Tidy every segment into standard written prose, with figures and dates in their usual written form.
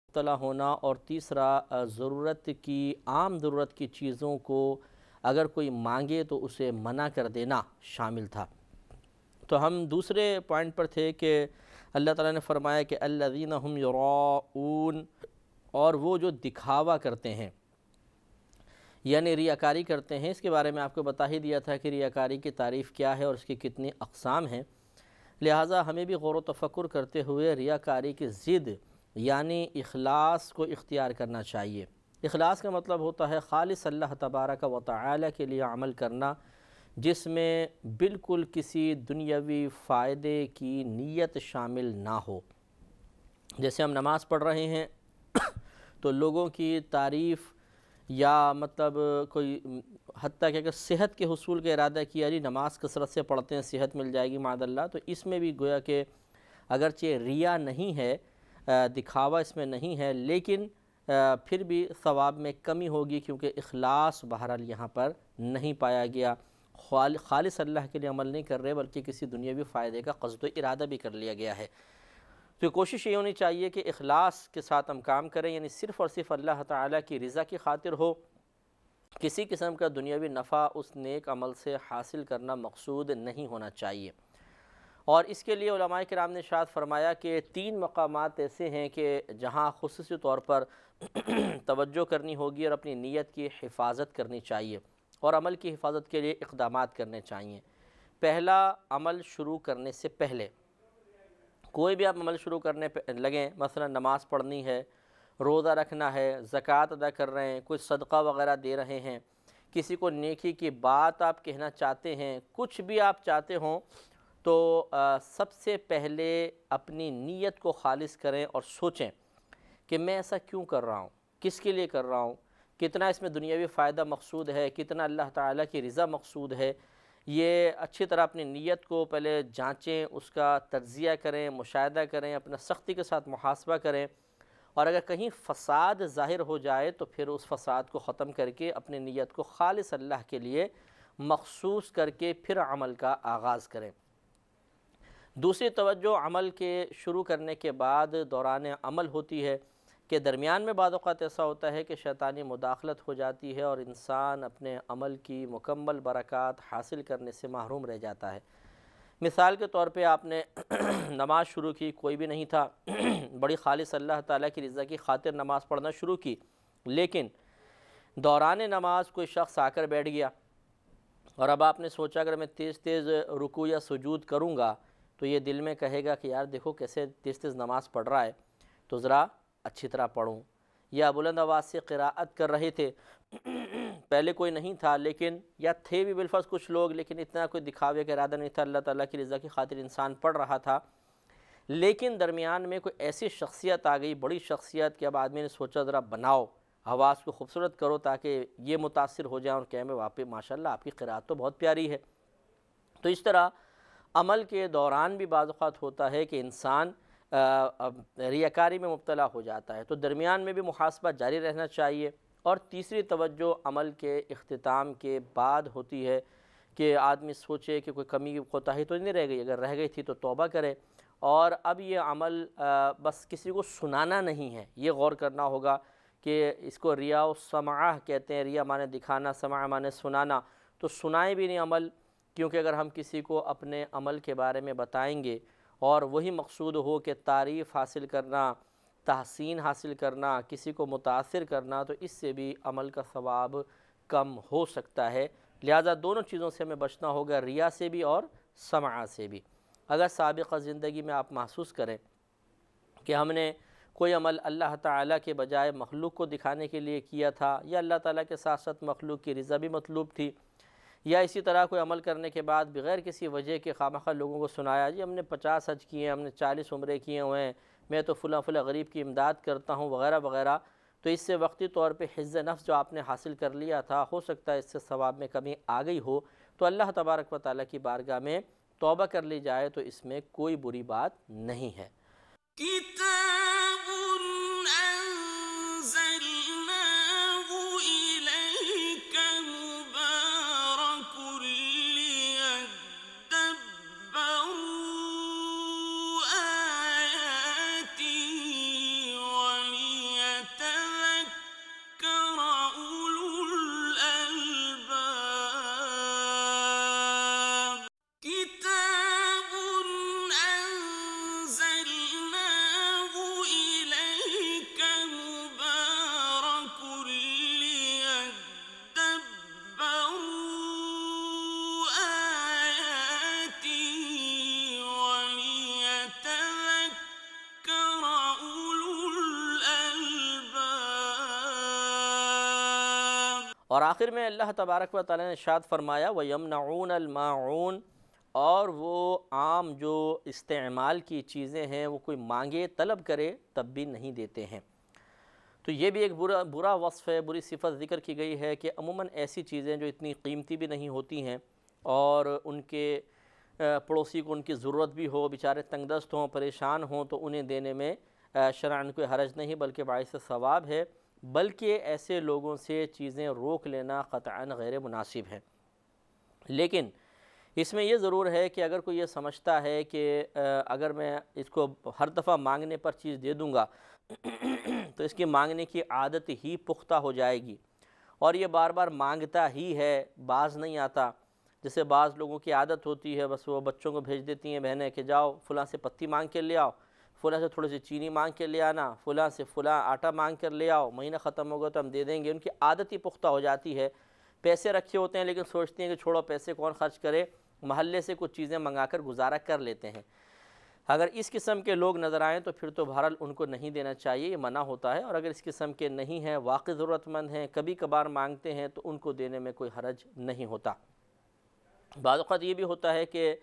مبتلا ہونا، اور تیسرا ضرورت کی عام ضرورت کی چیزوں کو اگر کوئی مانگے تو اسے منع کر دینا شامل تھا۔ تو ہم دوسرے پوائنٹ پر تھے کہ اللہ تعالیٰ نے فرمایا کہ الذین ہم یراؤون، اور وہ جو دکھاوا کرتے ہیں یعنی ریاکاری کرتے ہیں۔ اس کے بارے میں آپ کو بتا ہی دیا تھا کہ ریاکاری کی تعریف کیا ہے اور اس کی کتنی اقسام ہیں، لہٰذا ہمیں بھی غور و تفکر کرتے ہوئے ریاکاری کی ضد یعنی اخلاص کو اختیار کرنا چاہیے۔ اخلاص کا مطلب ہوتا ہے خالص اللہ تبارک و تعالی کے لیے عمل کرنا، جس میں بالکل کسی دنیاوی فائدے کی نیت شامل نہ ہو۔ جیسے ہم نماز پڑھ رہے ہیں تو لوگوں کی تعریف یا مطلب کوئی حتیٰ کہ اگر صحت کے حصول کا ارادہ کیا جی نماز کثرت سے پڑھتے ہیں صحت مل جائے گی معاذ اللہ، تو اس میں بھی گویا کہ اگرچہ ریا نہیں ہے، دکھاوا اس میں نہیں ہے، لیکن پھر بھی ثواب میں کمی ہوگی کیونکہ اخلاص بہرحال یہاں پر نہیں پایا گیا، خالص اللہ کے لیے عمل نہیں کر رہے بلکہ کسی دنیاوی فائدے کا قصد و ارادہ بھی کر لیا گیا ہے۔ تو کوشش یہ ہونی چاہیے کہ اخلاص کے ساتھ ہم کام کریں، یعنی صرف اور صرف اللہ تعالیٰ کی رضا کی خاطر ہو، کسی قسم کا دنیاوی نفع اس نیک عمل سے حاصل کرنا مقصود نہیں ہونا چاہیے۔ اور اس کے لیے علماء کرام نے ارشاد فرمایا کہ 3 مقامات ایسے ہیں کہ جہاں خصوصی طور پر توجہ کرنی ہوگی اور اپنی نیت کی حفاظت کرنی چاہیے اور عمل کی حفاظت کے لیے اقدامات کرنے چاہیے۔ پہلا، عمل شروع کرنے سے پہلے کوئی بھی آپ عمل شروع کرنے پہ لگیں، مثلا نماز پڑھنی ہے، روزہ رکھنا ہے، زکوٰۃ ادا کر رہے ہیں، کوئی صدقہ وغیرہ دے رہے ہیں، کسی کو نیکی کی بات آپ کہنا چاہتے ہیں، کچھ بھی آپ چاہتے ہوں تو سب سے پہلے اپنی نیت کو خالص کریں اور سوچیں کہ میں ایسا کیوں کر رہا ہوں، کس کے لیے کر رہا ہوں، کتنا اس میں دنیاوی فائدہ مقصود ہے، کتنا اللہ تعالیٰ کی رضا مقصود ہے۔ یہ اچھی طرح اپنی نیت کو پہلے جانچیں، اس کا تجزیہ کریں، مشاہدہ کریں، اپنا سختی کے ساتھ محاسبہ کریں، اور اگر کہیں فساد ظاہر ہو جائے تو پھر اس فساد کو ختم کر کے اپنی نیت کو خالص اللہ کے لیے مخصوص کر کے پھر عمل کا آغاز کریں۔ دوسری توجہ عمل کے شروع کرنے کے بعد دوران عمل ہوتی ہے کہ درمیان میں بعض اوقات ایسا ہوتا ہے کہ شیطانی مداخلت ہو جاتی ہے اور انسان اپنے عمل کی مکمل برکات حاصل کرنے سے محروم رہ جاتا ہے۔ مثال کے طور پہ آپ نے نماز شروع کی، کوئی بھی نہیں تھا، بڑی خالص اللہ تعالیٰ کی رضا کی خاطر نماز پڑھنا شروع کی، لیکن دوران نماز کوئی شخص آ کر بیٹھ گیا اور اب آپ نے سوچا اگر میں تیز تیز رکوع یا سجود کروں گا تو یہ دل میں کہے گا کہ یار دیکھو کیسے تیز تیز نماز پڑھ رہا ہے، تو ذرا اچھی طرح پڑھوں، یا بلند آواز سے قراءت کر رہے تھے، پہلے کوئی نہیں تھا لیکن یا تھے بھی بالفرض کچھ لوگ، لیکن اتنا کوئی دکھاوے کا ارادہ نہیں تھا، اللہ تعالیٰ کی رضا کی خاطر انسان پڑھ رہا تھا، لیکن درمیان میں کوئی ایسی شخصیت آ گئی، بڑی شخصیت، کہ اب آدمی نے سوچا ذرا بناؤ، آواز کو خوبصورت کرو تاکہ یہ متاثر ہو جائیں اور کہیں میں واقعی ماشاءاللہ آپ کی قراءت تو بہت پیاری ہے۔ تو اس طرح عمل کے دوران بھی بعض اوقات ہوتا ہے کہ انسان ریاکاری میں مبتلا ہو جاتا ہے، تو درمیان میں بھی محاسبہ جاری رہنا چاہیے۔ اور تیسری توجہ عمل کے اختتام کے بعد ہوتی ہے کہ آدمی سوچے کہ کوئی کمی کوتاہی تو نہیں رہ گئی، اگر رہ گئی تھی تو توبہ کرے، اور اب یہ عمل بس کسی کو سنانا نہیں ہے، یہ غور کرنا ہوگا کہ اس کو ریا و سمعہ کہتے ہیں، ریا مانے دکھانا، سمعہ مانے سنانا، تو سنائیں بھی نہیں عمل، کیونکہ اگر ہم کسی کو اپنے عمل کے بارے میں بتائیں گے اور وہی مقصود ہو کہ تعریف حاصل کرنا، تحسین حاصل کرنا، کسی کو متاثر کرنا، تو اس سے بھی عمل کا ثواب کم ہو سکتا ہے۔ لہٰذا دونوں چیزوں سے ہمیں بچنا ہوگا، ریا سے بھی اور سمعہ سے بھی۔ اگر سابقہ زندگی میں آپ محسوس کریں کہ ہم نے کوئی عمل اللہ تعالیٰ کے بجائے مخلوق کو دکھانے کے لیے کیا تھا، یا اللہ تعالیٰ کے ساتھ ساتھ مخلوق کی رضا بھی مطلوب تھی، یا اسی طرح کوئی عمل کرنے کے بعد بغیر کسی وجہ کے خواہ لوگوں کو سنایا جی ہم نے 50 حج کیے ہیں، ہم نے 40 عمرے کیے ہوئے ہیں، میں تو فلاں غریب کی امداد کرتا ہوں وغیرہ وغیرہ، تو اس سے وقتی طور پہ حفظ نفس جو آپ نے حاصل کر لیا تھا، ہو سکتا ہے اس سے ثواب میں کمی آ گئی ہو، تو اللہ تبارک و تعالیٰ کی بارگاہ میں توبہ کر لی جائے تو اس میں کوئی بری بات نہیں ہے۔ کتاب انزلناه الیک مبارک لیدبروا آیاته اور آخر میں اللہ تبارک و تعالی نے ارشاد فرمایا وَيَمْنَعُونَ الْمَاعُونَ، اور وہ عام جو استعمال کی چیزیں ہیں وہ کوئی مانگے طلب کرے تب بھی نہیں دیتے ہیں۔ تو یہ بھی ایک برا وصف ہے، بری صفت ذکر کی گئی ہے کہ عموماً ایسی چیزیں جو اتنی قیمتی بھی نہیں ہوتی ہیں اور ان کے پڑوسی کو ان کی ضرورت بھی ہو، بیچارے تنگ دست ہوں، پریشان ہوں، تو انہیں دینے میں شرعاً کوئی حرج نہیں بلکہ باعث ثواب ہے، بلکہ ایسے لوگوں سے چیزیں روک لینا قطعاً غیر مناسب ہے۔ لیکن اس میں یہ ضرور ہے کہ اگر کوئی یہ سمجھتا ہے کہ اگر میں اس کو ہر دفعہ مانگنے پر چیز دے دوں گا تو اس کی مانگنے کی عادت ہی پختہ ہو جائے گی اور یہ بار بار مانگتا ہی ہے، باز نہیں آتا۔ جیسے بعض لوگوں کی عادت ہوتی ہے، بس وہ بچوں کو بھیج دیتی ہیں بہنیں کہ جاؤ فلاں سے پتی مانگ کے لے آؤ، فلاں سے تھوڑی سی چینی مانگ کے لے آنا، فلاں سے فلاں آٹا مانگ کر لے آؤ، مہینہ ختم ہوگا تو ہم دے دیں گے۔ ان کی عادت ہی پختہ ہو جاتی ہے، پیسے رکھے ہوتے ہیں لیکن سوچتے ہیں کہ چھوڑو پیسے کون خرچ کرے، محلے سے کچھ چیزیں منگا کر گزارا کر لیتے ہیں۔ اگر اس قسم کے لوگ نظر آئیں تو پھر تو بہرحال ان کو نہیں دینا چاہیے، یہ منع ہوتا ہے، اور اگر اس قسم کے نہیں ہیں، واقعی ضرورت مند ہیں، کبھی کبھار مانگتے ہیں تو ان کو دینے میں کوئی حرج نہیں ہوتا۔ بعض اوقات یہ بھی ہوتا ہے کہ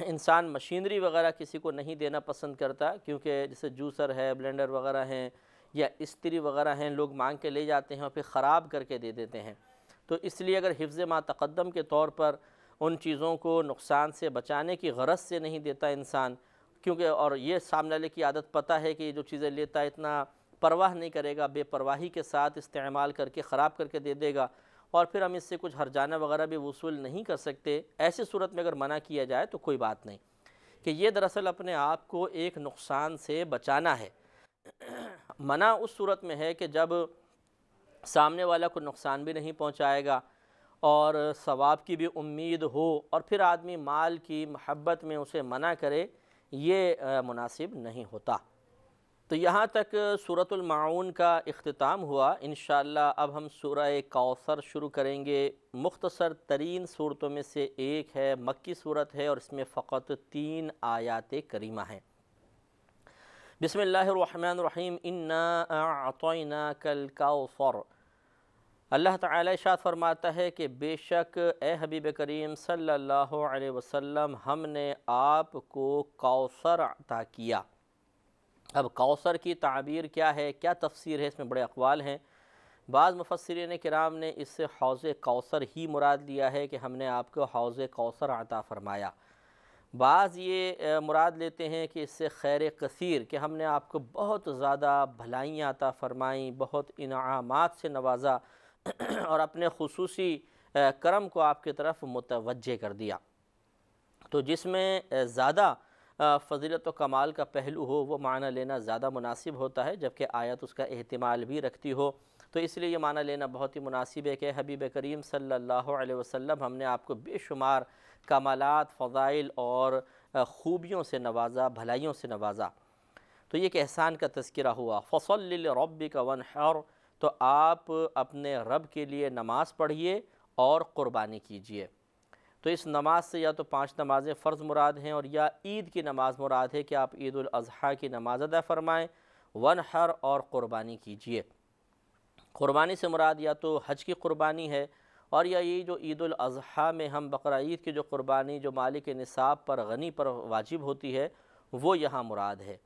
انسان مشینری وغیرہ کسی کو نہیں دینا پسند کرتا، کیونکہ جیسے جوسر ہے، بلینڈر وغیرہ ہیں یا استری وغیرہ ہیں، لوگ مانگ کے لے جاتے ہیں اور پھر خراب کر کے دے دیتے ہیں۔ تو اس لیے اگر حفظ ما تقدم کے طور پر ان چیزوں کو نقصان سے بچانے کی غرض سے نہیں دیتا انسان، کیونکہ اور یہ سامنے والے کی عادت پتہ ہے کہ یہ جو چیزیں لیتا ہے اتنا پرواہ نہیں کرے گا، بے پرواہی کے ساتھ استعمال کر کے خراب کر کے دے دے گا، اور پھر ہم اس سے کچھ ہرجانہ وغیرہ بھی وصول نہیں کر سکتے، ایسی صورت میں اگر منع کیا جائے تو کوئی بات نہیں، کہ یہ دراصل اپنے آپ کو ایک نقصان سے بچانا ہے۔ منع اس صورت میں ہے کہ جب سامنے والا کو نقصان بھی نہیں پہنچائے گا اور ثواب کی بھی امید ہو، اور پھر آدمی مال کی محبت میں اسے منع کرے، یہ مناسب نہیں ہوتا۔ تو یہاں تک سورۃ الماعون کا اختتام ہوا۔ انشاءاللہ اب ہم سورہ کوثر شروع کریں گے۔ مختصر ترین صورتوں میں سے ایک ہے، مکی صورت ہے اور اس میں فقط 3 آیات کریمہ ہیں۔ بسم اللہ الرحمن الرحیم، انا اعطیناک الکوثر۔ اللہ تعالی ارشاد فرماتا ہے کہ بے شک اے حبیب کریم صلی اللہ علیہ وسلم، ہم نے آپ کو کوثر عطا کیا۔ اب کوثر کی تعبیر کیا ہے، کیا تفسیر ہے، اس میں بڑے اقوال ہیں۔ بعض مفسرین کرام نے اس سے حوض کوثر ہی مراد لیا ہے کہ ہم نے آپ کو حوض کوثر عطا فرمایا۔ بعض یہ مراد لیتے ہیں کہ اس سے خیر کثیر، کہ ہم نے آپ کو بہت زیادہ بھلائیاں عطا فرمائیں، بہت انعامات سے نوازا اور اپنے خصوصی کرم کو آپ کی طرف متوجہ کر دیا۔ تو جس میں زیادہ فضیلت و کمال کا پہلو ہو وہ معنی لینا زیادہ مناسب ہوتا ہے، جبکہ آیت اس کا احتمال بھی رکھتی ہو، تو اس لیے یہ معنی لینا بہت ہی مناسب ہے کہ حبیب کریم صلی اللہ علیہ وسلم، ہم نے آپ کو بے شمار کمالات، فضائل اور خوبیوں سے نوازا، بھلائیوں سے نوازا۔ تو یہ کہ احسان کا تذکرہ ہوا۔ فَصَلِّ لِرَبِّكَ وَانْحَرْ، تو آپ اپنے رب کے لیے نماز پڑھیے اور قربانی کیجیے۔ تو اس نماز سے یا تو 5 نمازیں فرض مراد ہیں، اور یا عید کی نماز مراد ہے کہ آپ عید الاضحیٰ کی نماز ادا فرمائیں، وانحر، اور قربانی کیجیے۔ قربانی سے مراد یا تو حج کی قربانی ہے، اور یا یہ جو عید الاضحیٰ میں ہم بقرہ عید کی جو قربانی جو مالک نصاب پر غنی پر واجب ہوتی ہے وہ یہاں مراد ہے۔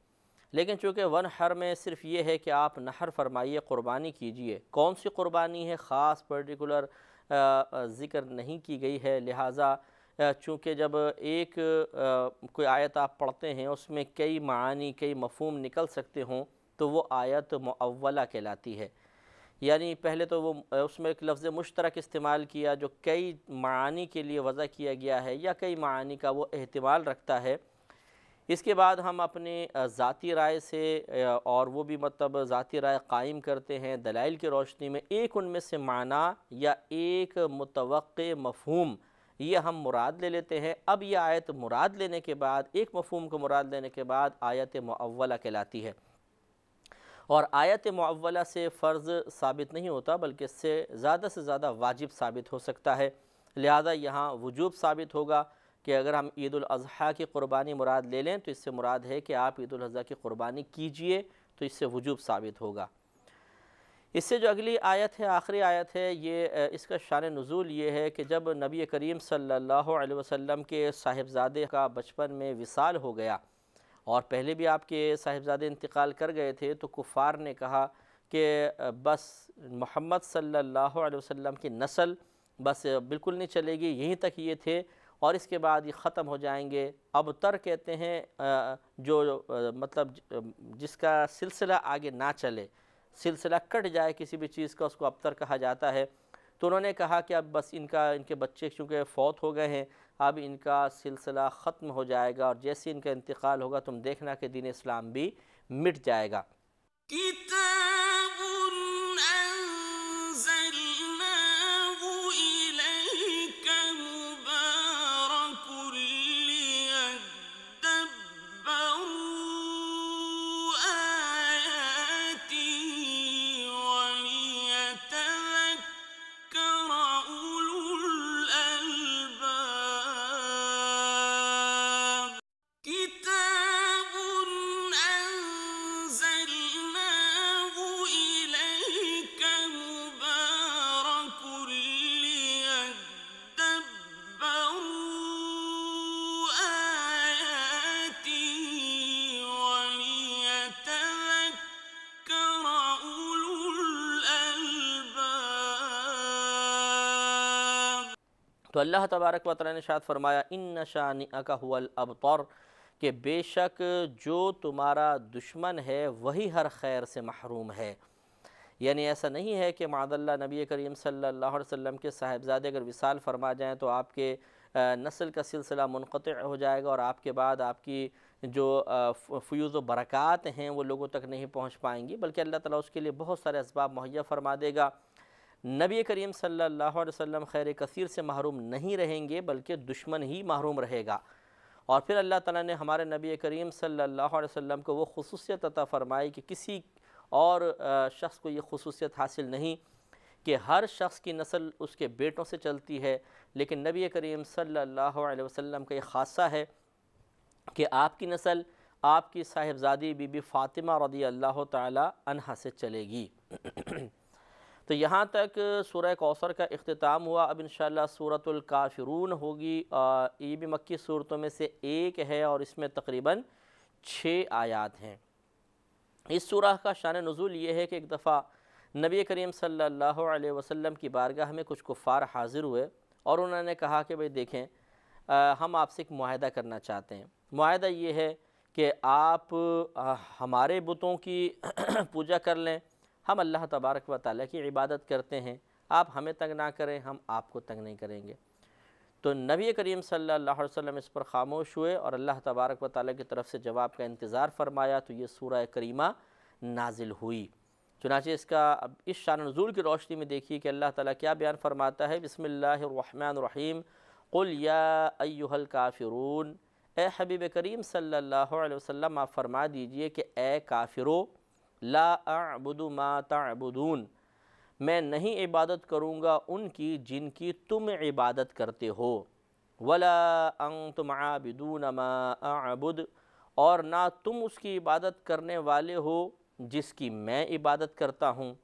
لیکن چونکہ وانحر میں صرف یہ ہے کہ آپ نحر فرمائیے، قربانی کیجیے، کون سی قربانی ہے خاص پرٹیکولر ذکر نہیں کی گئی ہے، لہٰذا چونکہ جب ایک کوئی آیت آپ پڑھتے ہیں اس میں کئی معانی، کئی مفہوم نکل سکتے ہوں تو وہ آیت معولہ کہلاتی ہے۔ یعنی پہلے تو وہ اس میں ایک لفظ مشترک استعمال کیا جو کئی معانی کے لیے وضع کیا گیا ہے یا کئی معانی کا وہ احتمال رکھتا ہے۔ اس کے بعد ہم اپنی ذاتی رائے سے، اور وہ بھی مطلب ذاتی رائے قائم کرتے ہیں دلائل کی روشنی میں، ایک ان میں سے معنی یا ایک متوقع مفہوم یہ ہم مراد لے لیتے ہیں۔ اب یہ آیت مراد لینے کے بعد، ایک مفہوم کو مراد لینے کے بعد آیت معولہ کہلاتی ہے، اور آیت معولہ سے فرض ثابت نہیں ہوتا بلکہ اس سے زیادہ واجب ثابت ہو سکتا ہے، لہذا یہاں وجوب ثابت ہوگا کہ اگر ہم عید الاضحیٰ کی قربانی مراد لے لیں تو اس سے مراد ہے کہ آپ عید الاضحیٰ کی قربانی کیجئے، تو اس سے وجوب ثابت ہوگا۔ اس سے جو اگلی آیت ہے، آخری آیت ہے، یہ اس کا شان نزول یہ ہے کہ جب نبی کریم صلی اللہ علیہ وسلم کے صاحبزادے کا بچپن میں وصال ہو گیا، اور پہلے بھی آپ کے صاحبزادے انتقال کر گئے تھے، تو کفار نے کہا کہ بس محمد صلی اللہ علیہ وسلم کی نسل بس بالکل نہیں چلے گی، یہیں تک یہ تھے اور اس کے بعد یہ ختم ہو جائیں گے۔ ابتر کہتے ہیں جو مطلب جس کا سلسلہ آگے نہ چلے، سلسلہ کٹ جائے کسی بھی چیز کا، اس کو ابتر کہا جاتا ہے۔ تو انہوں نے کہا کہ اب بس ان کے بچے چونکہ فوت ہو گئے ہیں، اب ان کا سلسلہ ختم ہو جائے گا، اور جیسے ان کا انتقال ہوگا تم دیکھنا کہ دین اسلام بھی مٹ جائے گا۔ كتاب أنزلناه إليك مبارك ليدبروا آياته وليتذكر أولو الألباب كتاب أنزلناه إليك مبارك ليدبروا آياته وليتذكر أولو الألباب۔ تو اللہ تبارک و تعالیٰ نے ارشاد فرمایا ان شانئک هو الابتر، کہ بے شک جو تمہارا دشمن ہے وہی ہر خیر سے محروم ہے۔ یعنی ایسا نہیں ہے کہ معاذ اللہ نبی کریم صلی اللہ علیہ وسلم کے صاحبزادے اگر وصال فرما جائیں تو آپ کے نسل کا سلسلہ منقطع ہو جائے گا، اور آپ کے بعد آپ کی جو فیوز و برکات ہیں وہ لوگوں تک نہیں پہنچ پائیں گی، بلکہ اللہ تعالیٰ اس کے لیے بہت سارے اسباب مہیا فرما دے گا۔ نبی کریم صلی اللہ علیہ وسلم خیر کثیر سے محروم نہیں رہیں گے، بلکہ دشمن ہی محروم رہے گا۔ اور پھر اللہ تعالیٰ نے ہمارے نبی کریم صلی اللہ علیہ وسلم کو وہ خصوصیت عطا فرمائی کہ کسی اور شخص کو یہ خصوصیت حاصل نہیں کہ ہر شخص کی نسل اس کے بیٹوں سے چلتی ہے، لیکن نبی کریم صلی اللہ علیہ وسلم کا یہ خاصہ ہے کہ آپ کی نسل آپ کی صاحبزادی بی بی فاطمہ رضی اللہ تعالی عنہا سے چلے گی۔ تو یہاں تک سورہ کوثر کا اختتام ہوا۔ اب انشاءاللہ سورۃ الکافرون ہوگی، یہ بھی مکی صورتوں میں سے ایک ہے اور اس میں تقریباً 6 آیات ہیں۔ اس سورہ کا شان نزول یہ ہے کہ ایک دفعہ نبی کریم صلی اللہ علیہ وسلم کی بارگاہ میں کچھ کفار حاضر ہوئے، اور انہوں نے کہا کہ بھئی دیکھیں ہم آپ سے ایک معاہدہ کرنا چاہتے ہیں۔ معاہدہ یہ ہے کہ آپ ہمارے بتوں کی پوجا کر لیں، ہم اللہ تبارک و تعالیٰ کی عبادت کرتے ہیں، آپ ہمیں تنگ نہ کریں، ہم آپ کو تنگ نہیں کریں گے۔ تو نبی کریم صلی اللہ علیہ وسلم اس پر خاموش ہوئے اور اللہ تبارک و تعالیٰ کی طرف سے جواب کا انتظار فرمایا، تو یہ سورہ کریمہ نازل ہوئی۔ چنانچہ اس کا اب اس شان نزول کی روشنی میں دیکھیے کہ اللہ تعالیٰ کیا بیان فرماتا ہے۔ بسم اللہ الرحمن الرحیم، قل یا ایہا الکافرون، اے حبیب کریم صلی اللہ علیہ وسلم آپ فرما دیجئے کہ اے کافرو، لا اعبد ما تعبدون، میں نہیں عبادت کروں گا ان کی جن کی تم عبادت کرتے ہو، ولا انتم عابدون ما اعبد، اور نہ تم اس کی عبادت کرنے والے ہو جس کی میں عبادت کرتا ہوں،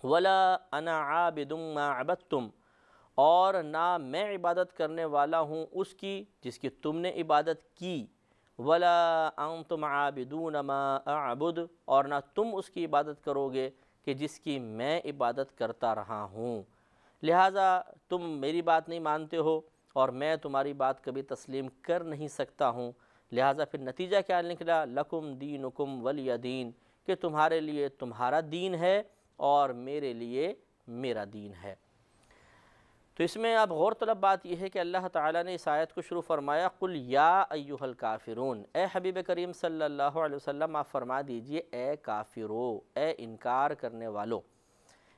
ولا انا عابد ما عبدتم، اور نہ میں عبادت کرنے والا ہوں اس کی جس کی تم نے عبادت کی، ولا انتم عابدون ما اعبد، اور نہ تم اس کی عبادت کرو گے کہ جس کی میں عبادت کرتا رہا ہوں، لہٰذا تم میری بات نہیں مانتے ہو اور میں تمہاری بات کبھی تسلیم کر نہیں سکتا ہوں، لہٰذا پھر نتیجہ کیا نکلا، لکم دینکم ولی دین، کہ تمہارے لیے تمہارا دین ہے اور میرے لیے میرا دین ہے۔ تو اس میں اب غور طلب بات یہ ہے کہ اللہ تعالیٰ نے اس آیت کو شروع فرمایا، قل یا ایہا الکافرون، اے حبیب کریم صلی اللہ علیہ وسلم آپ فرما دیجئے اے کافرو، اے انکار کرنے والو۔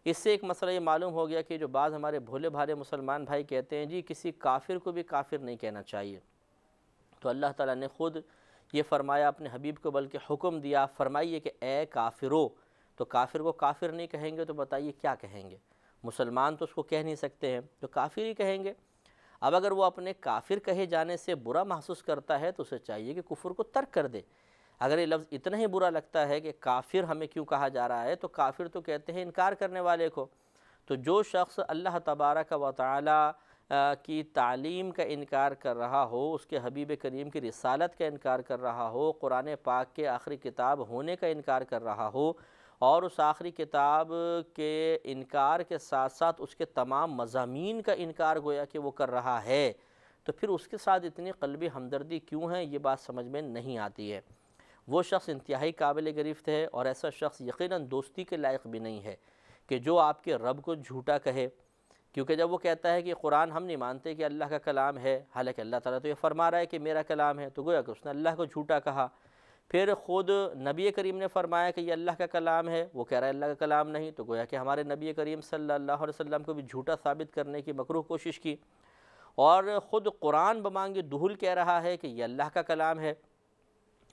اس سے ایک مسئلہ یہ معلوم ہو گیا کہ جو بعض ہمارے بھولے بھالے مسلمان بھائی کہتے ہیں جی کسی کافر کو بھی کافر نہیں کہنا چاہیے، تو اللہ تعالیٰ نے خود یہ فرمایا اپنے حبیب کو، بلکہ حکم دیا، فرمائیے کہ اے کافرو، تو کافر کو کافر نہیں کہیں گے تو بتائیے کیا کہیں گے؟ مسلمان تو اس کو کہہ نہیں سکتے ہیں، تو کافر ہی کہیں گے۔ اب اگر وہ اپنے کافر کہے جانے سے برا محسوس کرتا ہے تو اسے چاہیے کہ کفر کو ترک کر دے۔ اگر یہ لفظ اتنا ہی برا لگتا ہے کہ کافر ہمیں کیوں کہا جا رہا ہے، تو کافر تو کہتے ہیں انکار کرنے والے کو۔ تو جو شخص اللہ تبارک و تعالی کی تعلیم کا انکار کر رہا ہو، اس کے حبیب کریم کی رسالت کا انکار کر رہا ہو، قرآن پاک کے آخری کتاب ہونے کا انکار کر رہا ہو، اور اس آخری کتاب کے انکار کے ساتھ ساتھ اس کے تمام مضامین کا انکار گویا کہ وہ کر رہا ہے، تو پھر اس کے ساتھ اتنی قلبی ہمدردی کیوں ہے، یہ بات سمجھ میں نہیں آتی ہے۔ وہ شخص انتہائی قابل گرفت ہے، اور ایسا شخص یقیناً دوستی کے لائق بھی نہیں ہے کہ جو آپ کے رب کو جھوٹا کہے، کیونکہ جب وہ کہتا ہے کہ قرآن ہم نہیں مانتے کہ اللہ کا کلام ہے، حالانکہ اللہ تعالیٰ تو یہ فرما رہا ہے کہ میرا کلام ہے، تو گویا کہ اس نے اللہ کو جھوٹا کہا۔ پھر خود نبی کریم نے فرمایا کہ یہ اللہ کا کلام ہے، وہ کہہ رہا ہے اللہ کا کلام نہیں، تو گویا کہ ہمارے نبی کریم صلی اللہ علیہ وسلم کو بھی جھوٹا ثابت کرنے کی مکروہ کوشش کی۔ اور خود قرآن بمانگ دہل کہہ رہا ہے کہ یہ اللہ کا کلام ہے،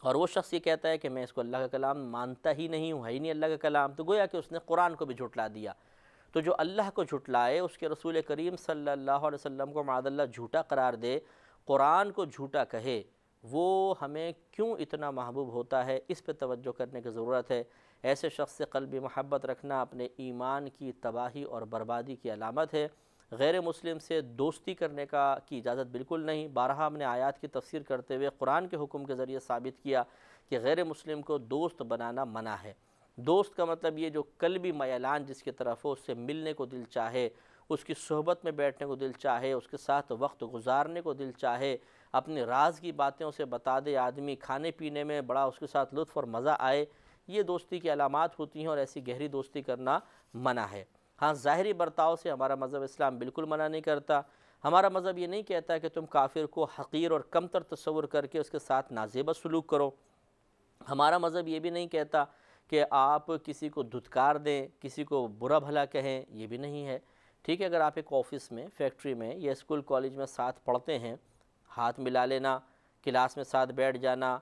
اور وہ شخص یہ کہتا ہے کہ میں اس کو اللہ کا کلام مانتا ہی نہیں ہوں، ہے ہی نہیں اللہ کا کلام، تو گویا کہ اس نے قرآن کو بھی جھٹلا دیا۔ تو جو اللہ کو جھٹلائے، اس کے رسول کریم صلی اللہ علیہ وسلم کو معاذ اللہ جھوٹا قرار دے، قرآن کو جھوٹا کہے، وہ ہمیں کیوں اتنا محبوب ہوتا ہے، اس پہ توجہ کرنے کی ضرورت ہے۔ ایسے شخص سے قلبی محبت رکھنا اپنے ایمان کی تباہی اور بربادی کی علامت ہے۔ غیر مسلم سے دوستی کرنے کی اجازت بالکل نہیں۔ بارہا ہم نے آیات کی تفسیر کرتے ہوئے قرآن کے حکم کے ذریعے ثابت کیا کہ غیر مسلم کو دوست بنانا منع ہے۔ دوست کا مطلب یہ جو قلبی میلان جس کی طرف ہو، اس سے ملنے کو دل چاہے، اس کی صحبت میں بیٹھنے کو دل چاہے، اس کے ساتھ وقت گزارنے کو دل چاہے، اپنے راز کی باتیں اسے بتا دے، آدمی کھانے پینے میں بڑا اس کے ساتھ لطف اور مزہ آئے، یہ دوستی کی علامات ہوتی ہیں، اور ایسی گہری دوستی کرنا منع ہے۔ ہاں، ظاہری برتاؤ سے ہمارا مذہب اسلام بالکل منع نہیں کرتا۔ ہمارا مذہب یہ نہیں کہتا کہ تم کافر کو حقیر اور کمتر تصور کر کے اس کے ساتھ نازیبہ سلوک کرو۔ ہمارا مذہب یہ بھی نہیں کہتا کہ آپ کسی کو دھتکار دیں، کسی کو برا بھلا کہیں، یہ بھی نہیں ہے۔ ٹھیک ہے، اگر آپ ایک آفس میں، فیکٹری میں یا اسکول کالج میں ساتھ پڑھتے ہیں، ہاتھ ملا لینا، کلاس میں ساتھ بیٹھ جانا،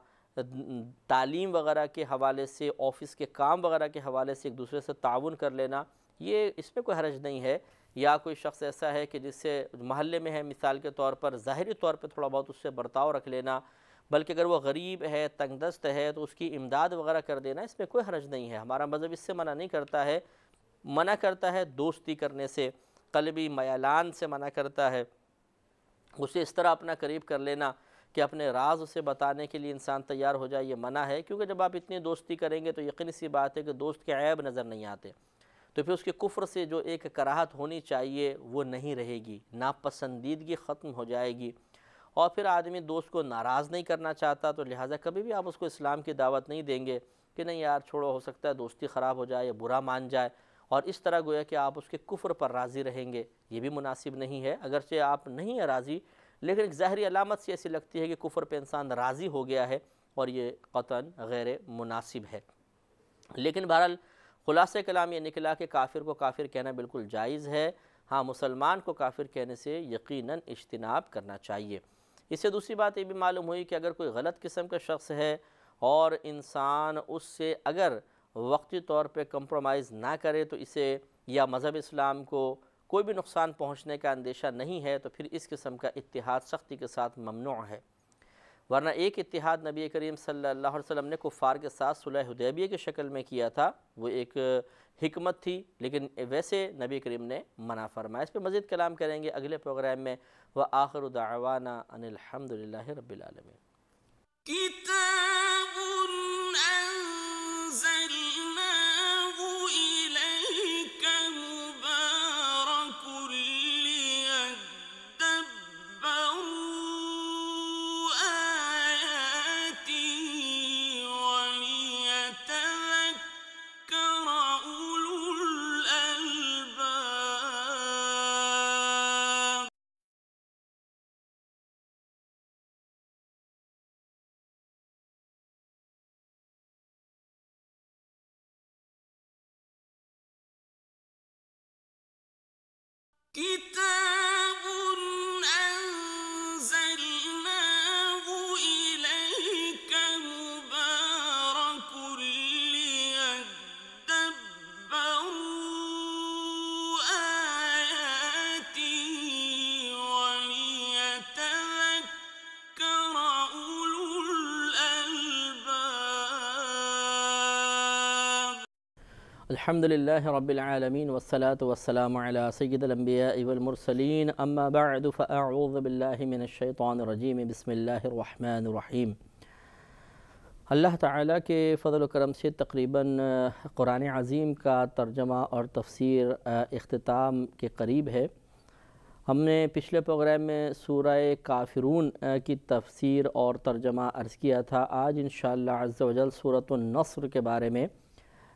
تعلیم وغیرہ کے حوالے سے، آفس کے کام وغیرہ کے حوالے سے ایک دوسرے سے تعاون کر لینا، یہ اس میں کوئی حرج نہیں ہے۔ یا کوئی شخص ایسا ہے کہ جس سے محلے میں ہے، مثال کے طور پر ظاہری طور پہ تھوڑا بہت اس سے برتاؤ رکھ لینا، بلکہ اگر وہ غریب ہے، تنگ دست ہے، تو اس کی امداد وغیرہ کر دینا، اس میں کوئی حرج نہیں ہے۔ ہمارا مذہب اس سے منع نہیں کرتا ہے، منع کرتا ہے دوستی کرنے سے، قلبی میلان سے منع کرتا ہے، اسے اس طرح اپنا قریب کر لینا کہ اپنے راز اسے بتانے کے لیے انسان تیار ہو جائے، یہ منع ہے۔ کیونکہ جب آپ اتنی دوستی کریں گے تو یقینی سی بات ہے کہ دوست کے عیب نظر نہیں آتے، تو پھر اس کے کفر سے جو ایک کراہت ہونی چاہیے وہ نہیں رہے گی، ناپسندیدگی ختم ہو جائے گی، اور پھر آدمی دوست کو ناراض نہیں کرنا چاہتا، تو لہٰذا کبھی بھی آپ اس کو اسلام کی دعوت نہیں دیں گے کہ نہیں یار چھوڑو، ہو سکتا ہے دوستی خراب ہو جائے یا برا مان جائے، اور اس طرح گویا کہ آپ اس کے کفر پر راضی رہیں گے، یہ بھی مناسب نہیں ہے۔ اگرچہ آپ نہیں ہیں راضی، لیکن ایک ظاہری علامت سی ایسی لگتی ہے کہ کفر پہ انسان راضی ہو گیا ہے، اور یہ قطعاً غیر مناسب ہے۔ لیکن بہرحال خلاصہ کلام یہ نکلا کہ کافر کو کافر کہنا بالکل جائز ہے، ہاں مسلمان کو کافر کہنے سے یقیناً اجتناب کرنا چاہیے۔ اس سے دوسری بات یہ بھی معلوم ہوئی کہ اگر کوئی غلط قسم کا شخص ہے اور انسان اس سے اگر وقتی طور پہ کمپرومائز نہ کرے تو اسے یا مذہب اسلام کو کوئی بھی نقصان پہنچنے کا اندیشہ نہیں ہے، تو پھر اس قسم کا اتحاد سختی کے ساتھ ممنوع ہے۔ ورنہ ایک اتحاد نبی کریم صلی اللہ علیہ وسلم نے کفار کے ساتھ صلح حدیبیہ کی شکل میں کیا تھا، وہ ایک حکمت تھی، لیکن ویسے نبی کریم نے منع فرمایا۔ اس پہ مزید کلام کریں گے اگلے پروگرام میں۔ وآخر دعوانا ان الحمد للہ رب العالمین۔ كتاب أنزلناه إليك مبارك ليدبروا آياته وليتذكر أولو الألباب كتاب أنزلناه إليك مبارك ليدبروا آياته وليتذكر أولو الألباب الحمدللہ رب العالمین والصلاة والسلام علی سید الانبیاء والمرسلین اما بعد فاعوذ باللہ من الشیطان الرجیم بسم اللہ الرحمن الرحیم۔ اللہ تعالیٰ کے فضل و کرم سے تقریباً قرآن عظیم کا ترجمہ اور تفسیر اختتام کے قریب ہے۔ ہم نے پچھلے پروگرام میں سورہ کافرون کی تفسیر اور ترجمہ عرض کیا تھا۔ آج انشاءاللہ عز و جل سورۃ النصر کے بارے میں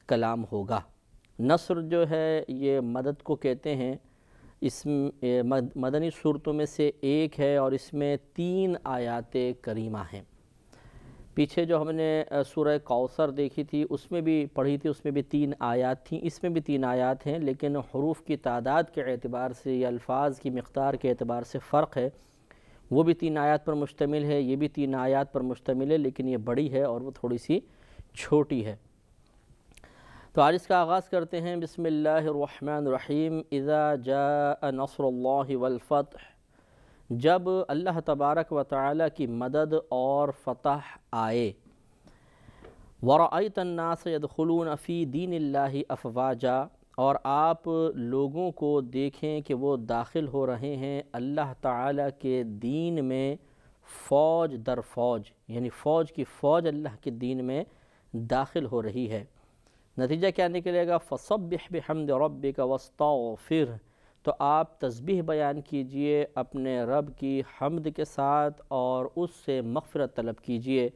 کلام ہوگا۔ نصر جو ہے یہ مدد کو کہتے ہیں، اس مدنی صورتوں میں سے ایک ہے اور اس میں 3 آیات کریمہ ہیں۔ پیچھے جو ہم نے سورہ کوثر دیکھی تھی اس میں بھی پڑھی تھی، اس میں بھی 3 آیات تھیں، اس میں بھی 3 آیات ہیں، لیکن حروف کی تعداد کے اعتبار سے یا الفاظ کی مقدار کے اعتبار سے فرق ہے۔ وہ بھی 3 آیات پر مشتمل ہے، یہ بھی 3 آیات پر مشتمل ہے، لیکن یہ بڑی ہے اور وہ تھوڑی سی چھوٹی ہے۔ تو آج اس کا آغاز کرتے ہیں۔ بسم اللہ الرحمن الرحیم۔ اذا جاء نصر اللہ والفتح، جب اللہ تبارک و تعالیٰ کی مدد اور فتح آئے۔ وَرَأَيْتَ النَّاسَ يَدْخُلُونَ فِي دِينِ اللَّهِ أَفْوَاجًا، اور آپ لوگوں کو دیکھیں کہ وہ داخل ہو رہے ہیں اللہ تعالیٰ کے دین میں فوج در فوج، یعنی فوج کی فوج اللہ کے دین میں داخل ہو رہی ہے۔ نتیجہ کیا نکلے گا؟ فَصَبِّحْ بِحَمْدِ رَبِّكَ وَاسْتَغْفِرْ، تو آپ تسبیح بیان کیجئے اپنے رب کی حمد کے ساتھ اور اس سے مغفرت طلب کیجئے۔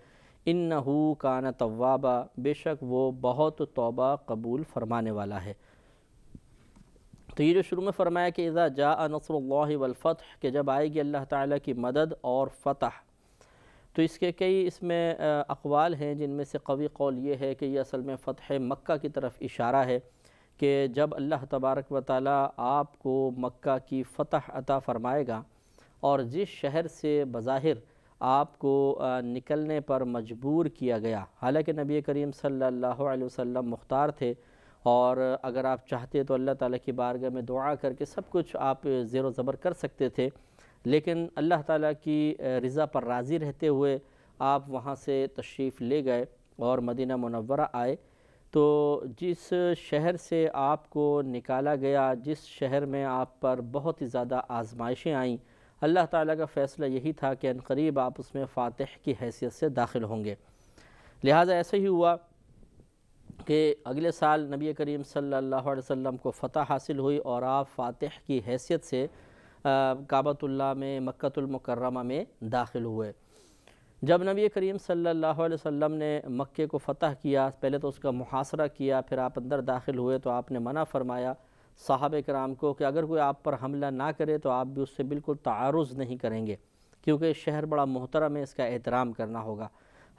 اِنَّهُ كَانَ تَوَّابًا، بے شک وہ بہت توبہ قبول فرمانے والا ہے۔ تو یہ جو شروع میں فرمایا کہ اذا جاء نصر اللہ والفتح، کہ جب آئے گی اللہ تعالیٰ کی مدد اور فتح، تو اس کے کئی اس میں اقوال ہیں، جن میں سے قوی قول یہ ہے کہ یہ اصل میں فتح مکہ کی طرف اشارہ ہے، کہ جب اللہ تبارک و تعالیٰ آپ کو مکہ کی فتح عطا فرمائے گا اور جس شہر سے بظاہر آپ کو نکلنے پر مجبور کیا گیا، حالانکہ نبی کریم صلی اللہ علیہ وسلم مختار تھے اور اگر آپ چاہتے تو اللہ تعالیٰ کی بارگاہ میں دعا کر کے سب کچھ آپ زیر و زبر کر سکتے تھے، لیکن اللہ تعالیٰ کی رضا پر راضی رہتے ہوئے آپ وہاں سے تشریف لے گئے اور مدینہ منورہ آئے۔ تو جس شہر سے آپ کو نکالا گیا، جس شہر میں آپ پر بہت ہی زیادہ آزمائشیں آئیں، اللہ تعالیٰ کا فیصلہ یہی تھا کہ عنقریب آپ اس میں فاتح کی حیثیت سے داخل ہوں گے۔ لہٰذا ایسے ہی ہوا کہ اگلے سال نبی کریم صلی اللہ علیہ وسلم کو فتح حاصل ہوئی اور آپ فاتح کی حیثیت سے کعبۃ اللہ میں مکۃ المکرمہ میں داخل ہوئے۔ جب نبی کریم صلی اللہ علیہ وسلم نے مکے کو فتح کیا، پہلے تو اس کا محاصرہ کیا، پھر آپ اندر داخل ہوئے تو آپ نے منع فرمایا صحابہ کرام کو کہ اگر کوئی آپ پر حملہ نہ کرے تو آپ بھی اس سے بالکل تعارض نہیں کریں گے، کیونکہ شہر بڑا محترم ہے، اس کا احترام کرنا ہوگا۔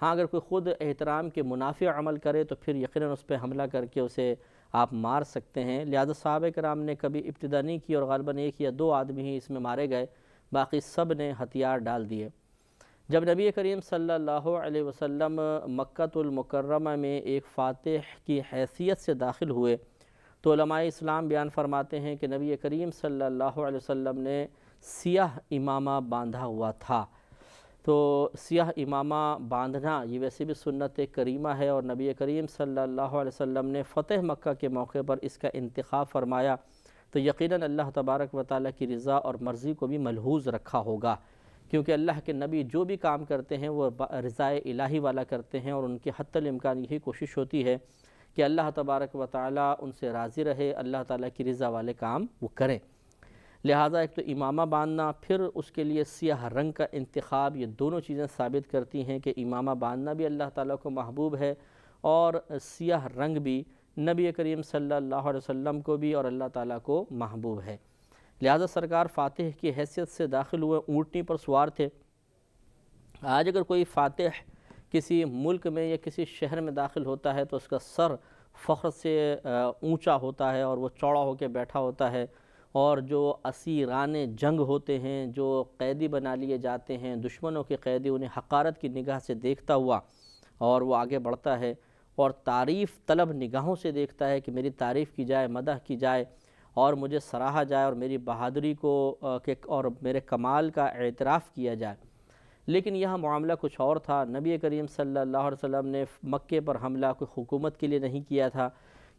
ہاں اگر کوئی خود احترام کے منافع عمل کرے تو پھر یقیناً اس پہ حملہ کر کے اسے آپ مار سکتے ہیں۔ لہذا صحابہ کرام نے کبھی ابتدا نہیں کی اور غالباً 1 یا 2 آدمی ہی اس میں مارے گئے، باقی سب نے ہتھیار ڈال دیے۔ جب نبی کریم صلی اللہ علیہ وسلم مکۃ المکرمہ میں ایک فاتح کی حیثیت سے داخل ہوئے تو علماء اسلام بیان فرماتے ہیں کہ نبی کریم صلی اللہ علیہ وسلم نے سیاہ امامہ باندھا ہوا تھا۔ تو سیاہ امامہ باندھنا یہ ویسے بھی سنت کریمہ ہے اور نبی کریم صلی اللہ علیہ وسلم نے فتح مکہ کے موقع پر اس کا انتخاب فرمایا، تو یقیناً اللہ تبارک و تعالیٰ کی رضا اور مرضی کو بھی ملحوظ رکھا ہوگا، کیونکہ اللہ کے نبی جو بھی کام کرتے ہیں وہ رضا الہی والا کرتے ہیں اور ان کی حتی الامکان یہی کوشش ہوتی ہے کہ اللہ تبارک و تعالیٰ ان سے راضی رہے، اللہ تعالیٰ کی رضا والے کام وہ کریں۔ لہٰذا ایک تو امامہ باندھنا، پھر اس کے لیے سیاہ رنگ کا انتخاب، یہ دونوں چیزیں ثابت کرتی ہیں کہ امامہ باندھنا بھی اللہ تعالیٰ کو محبوب ہے اور سیاہ رنگ بھی نبی کریم صلی اللہ علیہ وسلم کو بھی اور اللہ تعالیٰ کو محبوب ہے۔ لہذا سرکار فاتح کی حیثیت سے داخل ہوئے، اونٹنی پر سوار تھے۔ آج اگر کوئی فاتح کسی ملک میں یا کسی شہر میں داخل ہوتا ہے تو اس کا سر فخر سے اونچا ہوتا ہے اور وہ چوڑا ہو کے بیٹھا ہوتا ہے، اور جو اسیران جنگ ہوتے ہیں، جو قیدی بنا لیے جاتے ہیں، دشمنوں کے قیدی، انہیں حقارت کی نگاہ سے دیکھتا ہوا اور وہ آگے بڑھتا ہے اور تعریف طلب نگاہوں سے دیکھتا ہے کہ میری تعریف کی جائے، مدح کی جائے اور مجھے سراہا جائے اور میری بہادری کو اور میرے کمال کا اعتراف کیا جائے۔ لیکن یہاں معاملہ کچھ اور تھا۔ نبی کریم صلی اللہ علیہ وسلم نے مکے پر حملہ کوئی حکومت کے لیے نہیں کیا تھا،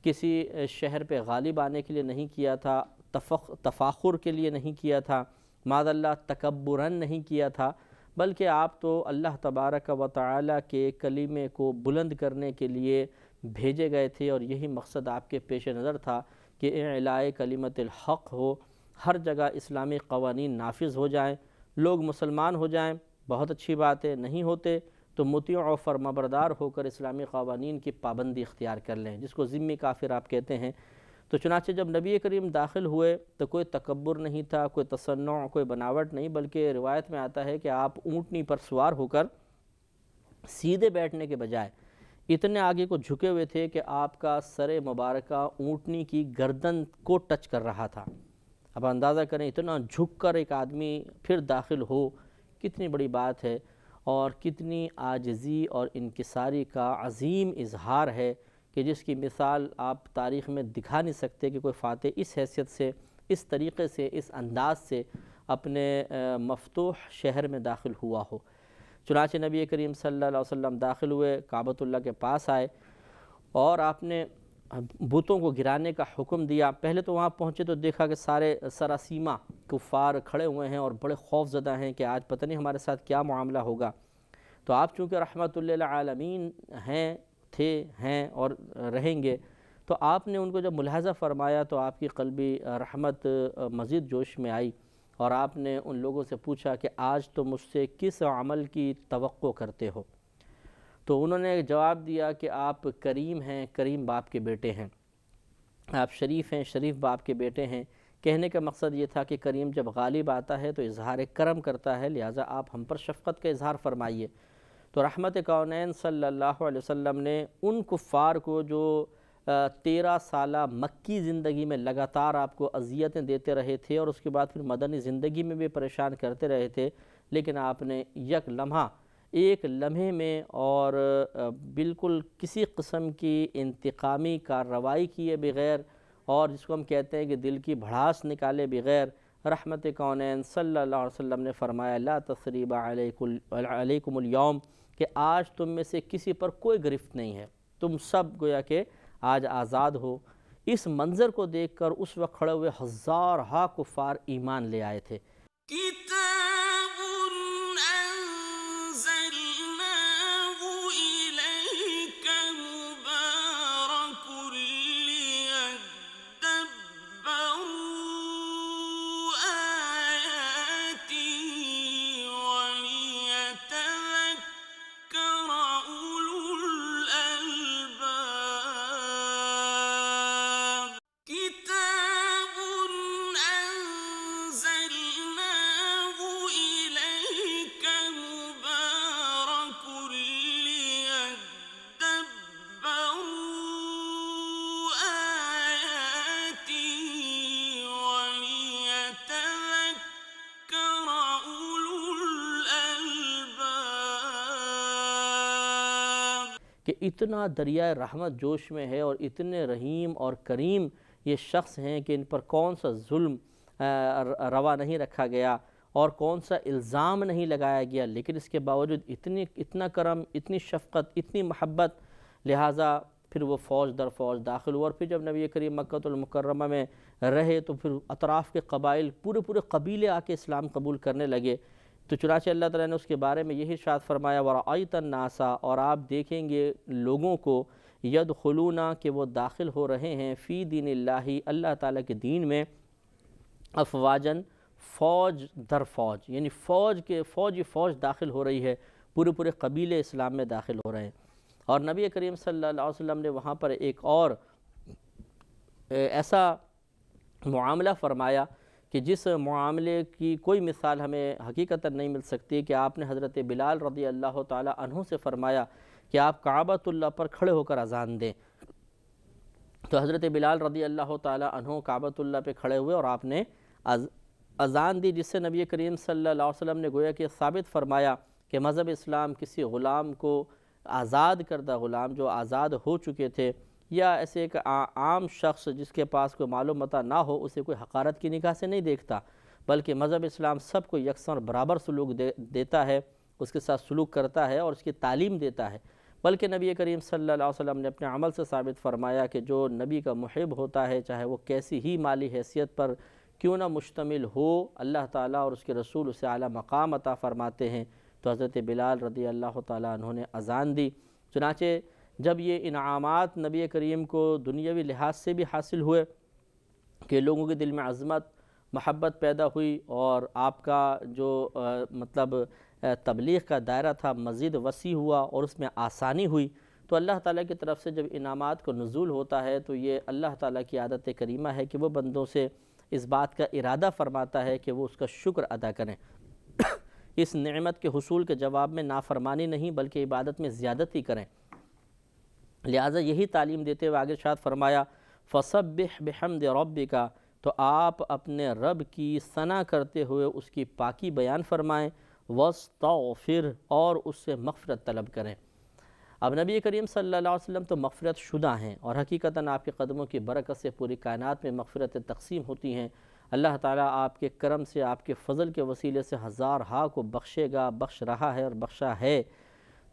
کسی شہر پہ غالب آنے کے لیے نہیں کیا تھا، تفاخر کے لیے نہیں کیا تھا، معاذ اللہ تکبراً نہیں کیا تھا، بلکہ آپ تو اللہ تبارک و تعالی کے کلمے کو بلند کرنے کے لیے بھیجے گئے تھے، اور یہی مقصد آپ کے پیش نظر تھا کہ اعلاء کلمت الحق ہو، ہر جگہ اسلامی قوانین نافذ ہو جائیں، لوگ مسلمان ہو جائیں، بہت اچھی بات ہے، نہیں ہوتے تو مطیع و فرمانبردار ہو کر اسلامی قوانین کی پابندی اختیار کر لیں، جس کو ذمی کافر آپ کہتے ہیں۔ تو چنانچہ جب نبی کریم داخل ہوئے تو کوئی تکبر نہیں تھا، کوئی تصنع، کوئی بناوٹ نہیں، بلکہ روایت میں آتا ہے کہ آپ اونٹنی پر سوار ہو کر سیدھے بیٹھنے کے بجائے اتنے آگے کو جھکے ہوئے تھے کہ آپ کا سر مبارکہ اونٹنی کی گردن کو ٹچ کر رہا تھا۔ اب اندازہ کریں اتنا جھک کر ایک آدمی پھر داخل ہو، کتنی بڑی بات ہے، اور کتنی عاجزی اور انکساری کا عظیم اظہار ہے کہ جس کی مثال آپ تاریخ میں دکھا نہیں سکتے کہ کوئی فاتح اس حیثیت سے، اس طریقے سے، اس انداز سے اپنے مفتوح شہر میں داخل ہوا ہو۔ چنانچہ نبی کریم صلی اللہ علیہ وسلم داخل ہوئے، کعبۃ اللہ کے پاس آئے اور آپ نے بتوں کو گرانے کا حکم دیا۔ پہلے تو وہاں پہنچے تو دیکھا کہ سارے سراسیمہ کفار کھڑے ہوئے ہیں اور بڑے خوف زدہ ہیں کہ آج پتہ نہیں ہمارے ساتھ کیا معاملہ ہوگا۔ تو آپ چونکہ رحمت للعالمین ہیں اور رہیں گے، تو آپ نے ان کو جب ملاحظہ فرمایا تو آپ کی قلبی رحمت مزید جوش میں آئی، اور آپ نے ان لوگوں سے پوچھا کہ آج تو مجھ سے کس عمل کی توقع کرتے ہو؟ تو انہوں نے جواب دیا کہ آپ کریم ہیں، کریم باپ کے بیٹے ہیں، آپ شریف ہیں، شریف باپ کے بیٹے ہیں۔ کہنے کا مقصد یہ تھا کہ کریم جب غالب آتا ہے تو اظہار کرم کرتا ہے، لہٰذا آپ ہم پر شفقت کا اظہار فرمائیے۔ تو رحمت کونین صلی اللہ علیہ وسلم نے ان کفار کو جو 13 سالہ مکی زندگی میں لگاتار آپ کو اذیتیں دیتے رہے تھے اور اس کے بعد پھر مدنی زندگی میں بھی پریشان کرتے رہے تھے، لیکن آپ نے ایک لمحے میں اور بالکل کسی قسم کی انتقامی کارروائی کیے بغیر، اور جس کو ہم کہتے ہیں کہ دل کی بھڑاس نکالے بغیر، رحمت کونین صلی اللہ علیہ وسلم نے فرمایا لا تثریب علیکم اليوم، کہ آج تم میں سے کسی پر کوئی گرفت نہیں ہے، تم سب گویا کہ آج آزاد ہو۔ اس منظر کو دیکھ کر اس وقت کھڑے ہوئے ہزارہا کفار ایمان لے آئے تھے۔ كتاب أنزلناه إليك مبارك ليدبروا آياته وليتذكر أولو الألباب كتاب أنزلناه إليك مبارك ليدبروا آياته وليتذكر أولو الألباب۔ کہ اتنا دریائے رحمت جوش میں ہے اور اتنے رحیم اور کریم یہ شخص ہیں کہ ان پر کون سا ظلم روا نہیں رکھا گیا اور کون سا الزام نہیں لگایا گیا، لیکن اس کے باوجود اتنا کرم، اتنی شفقت، اتنی محبت، لہٰذا پھر وہ فوج در فوج داخل ہوا۔ اور پھر جب نبی کریم مکہ المکرمہ میں رہے تو پھر اطراف کے قبائل پورے قبیلے آ کے اسلام قبول کرنے لگے۔ تو چنانچہ اللہ تعالیٰ نے اس کے بارے میں یہی ارشاد فرمایا وَرَأَيْتَ النَّاسَ، اور آپ دیکھیں گے لوگوں کو يَدْخُلُونَ، کہ وہ داخل ہو رہے ہیں فی دین اللہ، اللہ تعالیٰ کے دین میں، افواجاً، فوج در فوج، یعنی فوج داخل ہو رہی ہے، پورے قبیلے اسلام میں داخل ہو رہے ہیں۔ اور نبی کریم صلی اللہ علیہ وسلم نے وہاں پر ایک اور ایسا معاملہ فرمایا کہ جس معاملے کی کوئی مثال ہمیں حقیقتاً نہیں مل سکتی، کہ آپ نے حضرت بلال رضی اللہ تعالی عنہ سے فرمایا کہ آپ کعبۃ اللہ پر کھڑے ہو کر اذان دیں۔ تو حضرت بلال رضی اللہ تعالی عنہ کعبۃ اللہ پہ کھڑے ہوئے اور آپ نے اذان دی، جس سے نبی کریم صلی اللہ علیہ وسلم نے گویا کہ ثابت فرمایا کہ مذہب اسلام کسی غلام کو، آزاد کردہ غلام جو آزاد ہو چکے تھے، یا ایسے ایک عام شخص جس کے پاس کوئی معلوم متاع نہ ہو، اسے کوئی حقارت کی نگاہ سے نہیں دیکھتا، بلکہ مذہب اسلام سب کو یکساں اور برابر سلوک دیتا ہے، اس کے ساتھ سلوک کرتا ہے اور اس کی تعلیم دیتا ہے۔ بلکہ نبی کریم صلی اللہ علیہ وسلم نے اپنے عمل سے ثابت فرمایا کہ جو نبی کا محب ہوتا ہے، چاہے وہ کیسی ہی مالی حیثیت پر کیوں نہ مشتمل ہو، اللہ تعالیٰ اور اس کے رسول اسے اعلیٰ مقام عطا فرماتے ہیں۔ تو حضرت بلال رضی اللہ تعالیٰ عنہ نے اذان دی۔ چنانچہ جب یہ انعامات نبی کریم کو دنیاوی لحاظ سے بھی حاصل ہوئے کہ لوگوں کے دل میں عظمت، محبت پیدا ہوئی، اور آپ کا جو تبلیغ کا دائرہ تھا مزید وسیع ہوا اور اس میں آسانی ہوئی، تو اللہ تعالیٰ کی طرف سے جب انعامات کو نزول ہوتا ہے تو یہ اللہ تعالیٰ کی عادت کریمہ ہے کہ وہ بندوں سے اس بات کا ارادہ فرماتا ہے کہ وہ اس کا شکر ادا کریں، اس نعمت کے حصول کے جواب میں نافرمانی نہیں بلکہ عبادت میں زیادتی کریں۔ لہٰذا یہی تعلیم دیتے ہوئے آگے ارشاد فرمایا فَسَبِّحْ بِحَمْدِ رَبِّكَ، تو آپ اپنے رب کی ثنا کرتے ہوئے اس کی پاکی بیان فرمائیں، وَاسْتَغْفِرْ، اور اس سے مغفرت طلب کریں۔ اب نبی کریم صلی اللہ علیہ وسلم تو مغفرت شدہ ہیں، اور حقیقتاً آپ کے قدموں کی برکت سے پوری کائنات میں مغفرت تقسیم ہوتی ہیں۔ اللہ تعالیٰ آپ کے کرم سے، آپ کے فضل کے وسیلے سے ہزارہا کو بخشے گا، بخش رہا ہے اور بخشا ہے۔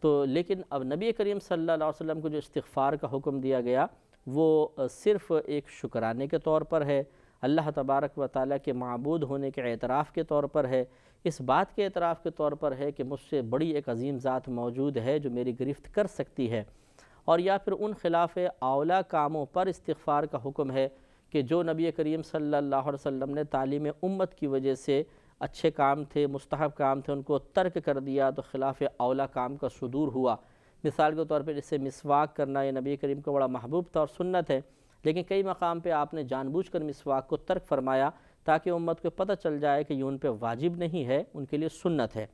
تو لیکن اب نبی کریم صلی اللہ علیہ وسلم کو جو استغفار کا حکم دیا گیا وہ صرف ایک شکرانے کے طور پر ہے، اللہ تبارک و تعالیٰ کے معبود ہونے کے اعتراف کے طور پر ہے، اس بات کے اعتراف کے طور پر ہے کہ مجھ سے بڑی ایک عظیم ذات موجود ہے جو میری گرفت کر سکتی ہے، اور یا پھر ان خلاف اولا کاموں پر استغفار کا حکم ہے کہ جو نبی کریم صلی اللہ علیہ وسلم نے تعلیم امت کی وجہ سے اچھے کام تھے، مستحب کام تھے، ان کو ترک کر دیا تو خلاف اولا کام کا صدور ہوا۔ مثال کے طور پر اس سے مسواک کرنا یہ نبی کریم کو بڑا محبوب تھا اور سنت ہے، لیکن کئی مقام پہ آپ نے جان بوجھ کر مسواک کو ترک فرمایا تاکہ امت کو پتہ چل جائے کہ یہ ان پہ واجب نہیں ہے، ان کے لیے سنت ہے۔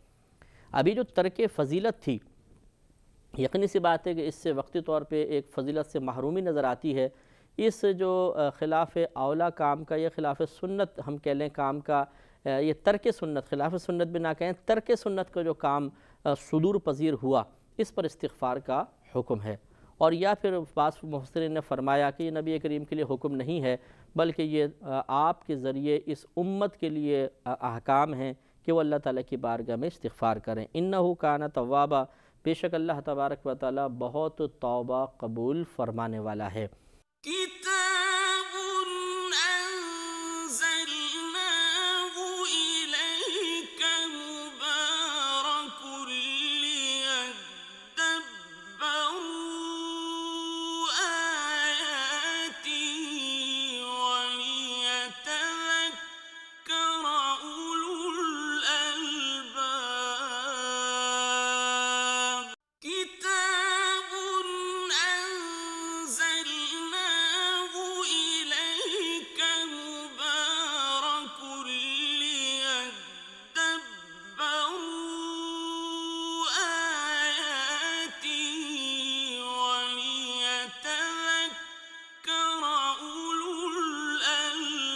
ابھی جو ترک فضیلت تھی، یقینی سی بات ہے کہ اس سے وقتی طور پہ ایک فضیلت سے محرومی نظر آتی ہے۔ اس جو خلاف اولا کام کا، یہ خلاف سنت ہم کہہ لیں کام کا، یہ ترک سنت، خلاف سنت بھی نہ کہیں، ترک سنت کا جو کام صدور پذیر ہوا، اس پر استغفار کا حکم ہے۔ اور یا پھر بعض مفسرین نے فرمایا کہ یہ نبی کریم کے لیے حکم نہیں ہے بلکہ یہ آپ کے ذریعے اس امت کے لیے احکام ہیں کہ وہ اللہ تعالیٰ کی بارگاہ میں استغفار کریں۔ انہو کان توابا، بے شک اللہ تبارک و تعالیٰ بہت توبہ قبول فرمانے والا ہے۔ كتاب أنزلناه إليك مبارك ليدبروا آياته وليتذكر أولو الألباب كتاب أنزلناه إليك مبارك ليدبروا آياته وليتذكر أولو الألباب۔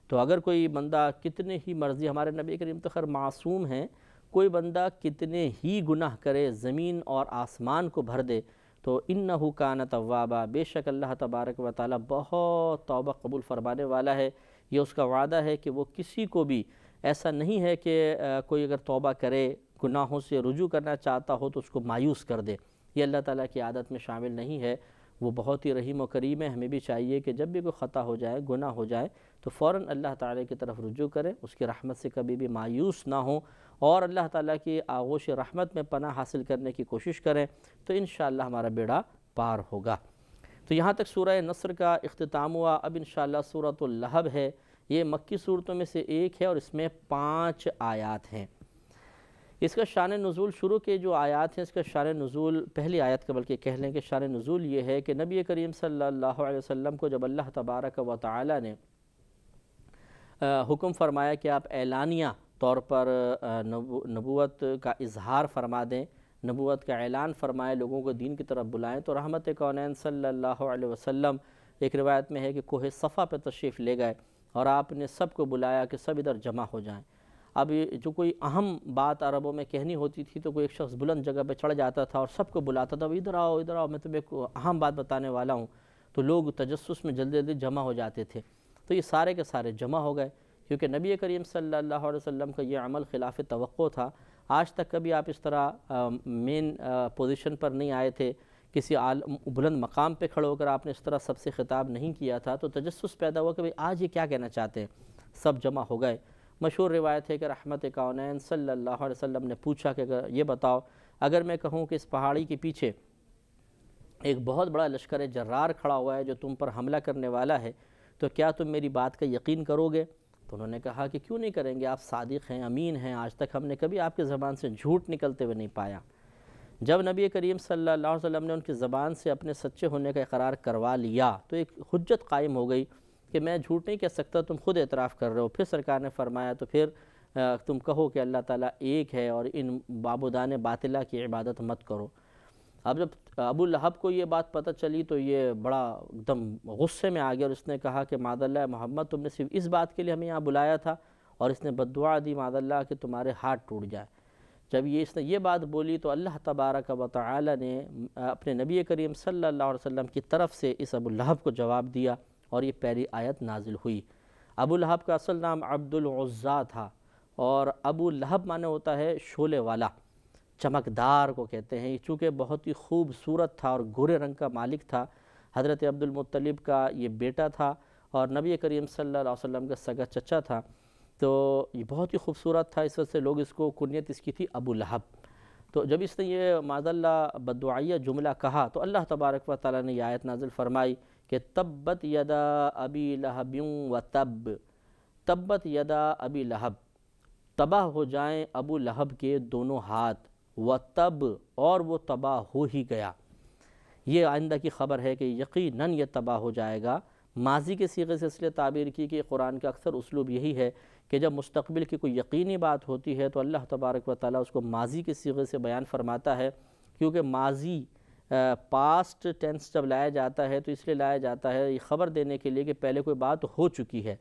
تو اگر کوئی بندہ کتنے ہی مرضی، ہمارے نبی کریم تو خیر معصوم ہیں، کوئی بندہ کتنے ہی گناہ کرے، زمین اور آسمان کو بھر دے، تو انہو کان توابا، بے شک اللہ تبارک و تعالیٰ بہت توبہ قبول فرمانے والا ہے۔ یہ اس کا وعدہ ہے کہ وہ کسی کو بھی ایسا نہیں ہے کہ کوئی اگر توبہ کرے، گناہوں سے رجوع کرنا چاہتا ہو تو اس کو مایوس کر دے، یہ اللہ تعالیٰ کی عادت میں شامل نہیں ہے۔ وہ بہت ہی رحیم و کریم ہے، ہمیں بھی چاہیے کہ جب بھی کوئی خطا ہو جائے، گناہ ہو جائے تو فوراً اللہ تعالیٰ کی طرف رجوع کریں، اس کی رحمت سے کبھی بھی مایوس نہ ہوں، اور اللہ تعالیٰ کی آغوش رحمت میں پناہ حاصل کرنے کی کوشش کریں، تو انشاءاللہ ہمارا بیڑا پار ہوگا۔ تو یہاں تک سورہ نصر کا اختتام ہوا۔ اب انشاءاللہ سورۃ اللہب ہے، یہ مکی صورتوں میں سے ایک ہے اور اس میں 5 آیات ہیں۔ اس کا شان نزول شروع کے جو آیات ہیں، اس کا شان نزول پہلی آیت کا بلکہ کہہ لیں کہ شان نزول یہ ہے کہ نبی کریم صلی اللہ علیہ وسلم کو جب اللہ تبارک و تعالی نے حکم فرمایا کہ آپ اعلانیہ طور پر نبوت کا اظہار فرما دیں، نبوت کا اعلان فرمائے، لوگوں کو دین کی طرف بلائیں، تو رحمت کونین صلی اللہ علیہ وسلم ایک روایت میں ہے کہ کوہ صفا پہ تشریف لے گئے اور آپ نے سب کو بلایا کہ سب ادھر جمع ہو جائیں۔ اب جو کوئی اہم بات عربوں میں کہنی ہوتی تھی تو کوئی ایک شخص بلند جگہ پہ چڑھ جاتا تھا اور سب کو بلاتا تھا، ادھر آؤ ادھر آؤ، میں تمہیں ایک اہم بات بتانے والا ہوں، تو لوگ تجسس میں جلدی جلدی جمع ہو جاتے تھے۔ تو یہ سارے کے سارے جمع ہو گئے کیونکہ نبی کریم صلی اللہ علیہ وسلم کا یہ عمل خلاف توقع تھا۔ آج تک کبھی آپ اس طرح مین پوزیشن پر نہیں آئے تھے، کسی بلند مقام پہ کھڑے ہو کر آپ نے اس طرح سب سے خطاب نہیں کیا تھا، تو تجسس پیدا ہوا کہ بھئی آج یہ کیا کہنا چاہتے ہیں۔ سب جمع ہو گئے۔ مشہور روایت ہے کہ رحمت کونین صلی اللہ علیہ وسلم نے پوچھا کہ یہ بتاؤ، اگر میں کہوں کہ اس پہاڑی کے پیچھے ایک بہت بڑا لشکر جرار کھڑا ہوا ہے جو تم پر حملہ کرنے والا ہے، تو کیا تم میری بات کا یقین کرو گے؟ تو انہوں نے کہا کہ کیوں نہیں کریں گے، آپ صادق ہیں، امین ہیں، آج تک ہم نے کبھی آپ کی زبان سے جھوٹ نکلتے ہوئے نہیں پایا۔ جب نبی کریم صلی اللہ علیہ وسلم نے ان کی زبان سے اپنے سچے ہونے کا اقرار کروا لیا تو ایک حجت قائم ہو گئی کہ میں جھوٹ نہیں کہہ سکتا، تم خود اعتراف کر رہے ہو۔ پھر سرکار نے فرمایا تو پھر تم کہو کہ اللہ تعالیٰ ایک ہے اور ان معبودان باطلہ کی عبادت مت کرو۔ اب جب ابو لہب کو یہ بات پتہ چلی تو یہ بڑا ایک دم غصے میں آ گیا اور اس نے کہا کہ معاذ اللہ محمد، تم نے صرف اس بات کے لیے ہمیں یہاں بلایا تھا، اور اس نے بد دعا دی معاذ اللہ کہ تمہارے ہاتھ ٹوٹ جائے۔ جب اس نے یہ بات بولی تو اللہ تبارک و تعالی نے اپنے نبی کریم صلی اللہ علیہ وسلم کی طرف سے اس ابو لہب کو جواب دیا اور یہ پہلی آیت نازل ہوئی۔ ابو لہب کا اصل نام عبد العزیٰ تھا، اور ابو لہب معنی ہوتا ہے شعلے والا، چمکدار کو کہتے ہیں۔ چونکہ بہت ہی خوبصورت تھا اور گورے رنگ کا مالک تھا، حضرت عبد المطلب کا یہ بیٹا تھا اور نبی کریم صلی اللہ علیہ وسلم کا سگا چچا تھا، تو یہ بہت ہی خوبصورت تھا، اس وجہ سے لوگ اس کو کنیت اس کی تھی ابو لہب۔ تو جب اس نے یہ معاذ اللہ بددعائیہ جملہ کہا تو اللہ تبارک و تعالیٰ نے یہ آیت نازل فرمائی کہ تبت یدا ابی لہب و تب، تبت یدا ابی لہب، تباہ ہو جائیں ابو لہب کے دونوں ہاتھ، و تب، اور وہ تباہ ہو ہی گیا۔ یہ آئندہ کی خبر ہے کہ یقیناً یہ تباہ ہو جائے گا۔ ماضی کے صیغے سے اس لیے تعبیر کی کہ قرآن کا اکثر اسلوب یہی ہے کہ جب مستقبل کی کوئی یقینی بات ہوتی ہے تو اللہ تبارک و تعالیٰ اس کو ماضی کے صیغے سے بیان فرماتا ہے، کیونکہ ماضی پاسٹ ٹینس جب لایا جاتا ہے تو اس لیے لایا جاتا ہے یہ خبر دینے کے لیے کہ پہلے کوئی بات ہو چکی ہے،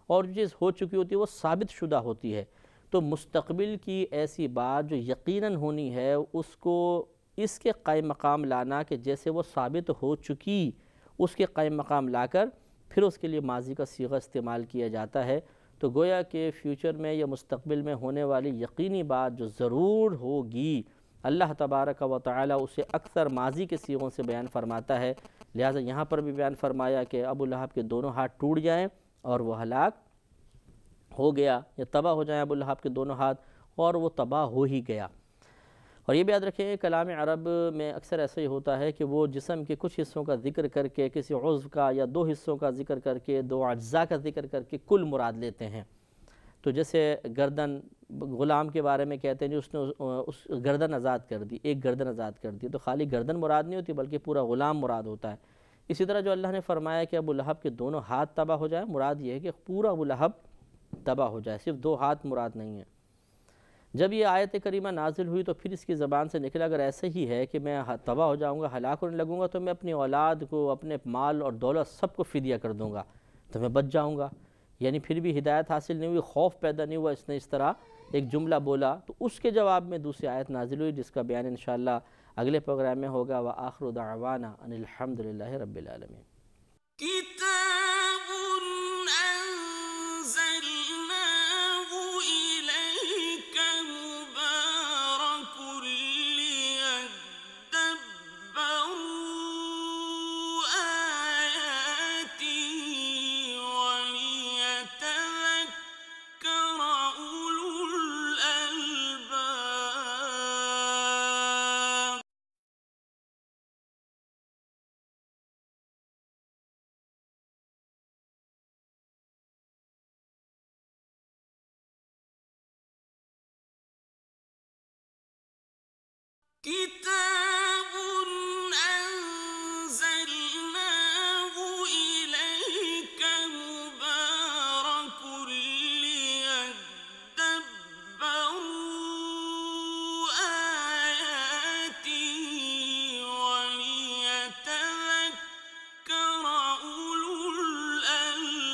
اور جو چیز ہو چکی ہوتی ہے وہ ثابت شدہ ہوتی ہے۔ تو مستقبل کی ایسی بات جو یقیناً ہونی ہے اس کو اس کے قائم مقام لانا کہ جیسے وہ ثابت ہو چکی، اس کے قائم مقام لا کر پھر اس کے لیے ماضی کا صیغہ استعمال کیا جاتا ہے۔ تو گویا کہ فیوچر میں یا مستقبل میں ہونے والی یقینی بات جو ضرور ہوگی، اللہ تبارک و تعالی اسے اکثر ماضی کے صیغوں سے بیان فرماتا ہے۔ لہٰذا یہاں پر بھی بیان فرمایا کہ ابو لہب کے دونوں ہاتھ ٹوٹ جائیں اور وہ ہلاک ہو گیا، یا تباہ ہو جائیں ابو لہب کے دونوں ہاتھ، اور وہ تباہ ہو ہی گیا۔ اور یہ بھی یاد رکھیں کلام عرب میں اکثر ایسا ہی ہوتا ہے کہ وہ جسم کے کچھ حصوں کا ذکر کر کے، کسی عضو کا یا دو حصوں کا ذکر کر کے، دو اجزاء کا ذکر کر کے کل مراد لیتے ہیں۔ تو جیسے گردن، غلام کے بارے میں کہتے ہیں اس نے اس گردن آزاد کر دی، ایک گردن آزاد کر دی، تو خالی گردن مراد نہیں ہوتی بلکہ پورا غلام مراد ہوتا ہے۔ اسی طرح جو اللہ نے فرمایا کہ ابو لہب کے دونوں ہاتھ تباہ ہو جائیں، مراد یہ ہے کہ پورا ابو لہب تباہ ہو جائے، صرف دو ہاتھ مراد نہیں ہے۔ جب یہ آیت کریمہ نازل ہوئی تو پھر اس کی زبان سے نکلا اگر ایسے ہی ہے کہ میں تباہ ہو جاؤں گا، ہلاک ہونے لگوں گا، تو میں اپنی اولاد کو، اپنے مال اور دولت سب کو فدیہ کر دوں گا تو میں بچ جاؤں گا۔ یعنی پھر بھی ہدایت حاصل نہیں ہوئی، خوف پیدا نہیں ہوا، اس نے اس طرح ایک جملہ بولا، تو اس کے جواب میں دوسری آیت نازل ہوئی جس کا بیان انشاءاللہ اگلے پروگرام میں ہوگا۔ وآخر دعوانا ان الحمدللہ رب العالمین۔ كتاب أنزلناه إليك مبارك ليدبروا آياته وليتذكر أولو الألباب كتاب أنزلناه إليك مبارك ليدبروا آياته وليتذكر أولو الألباب۔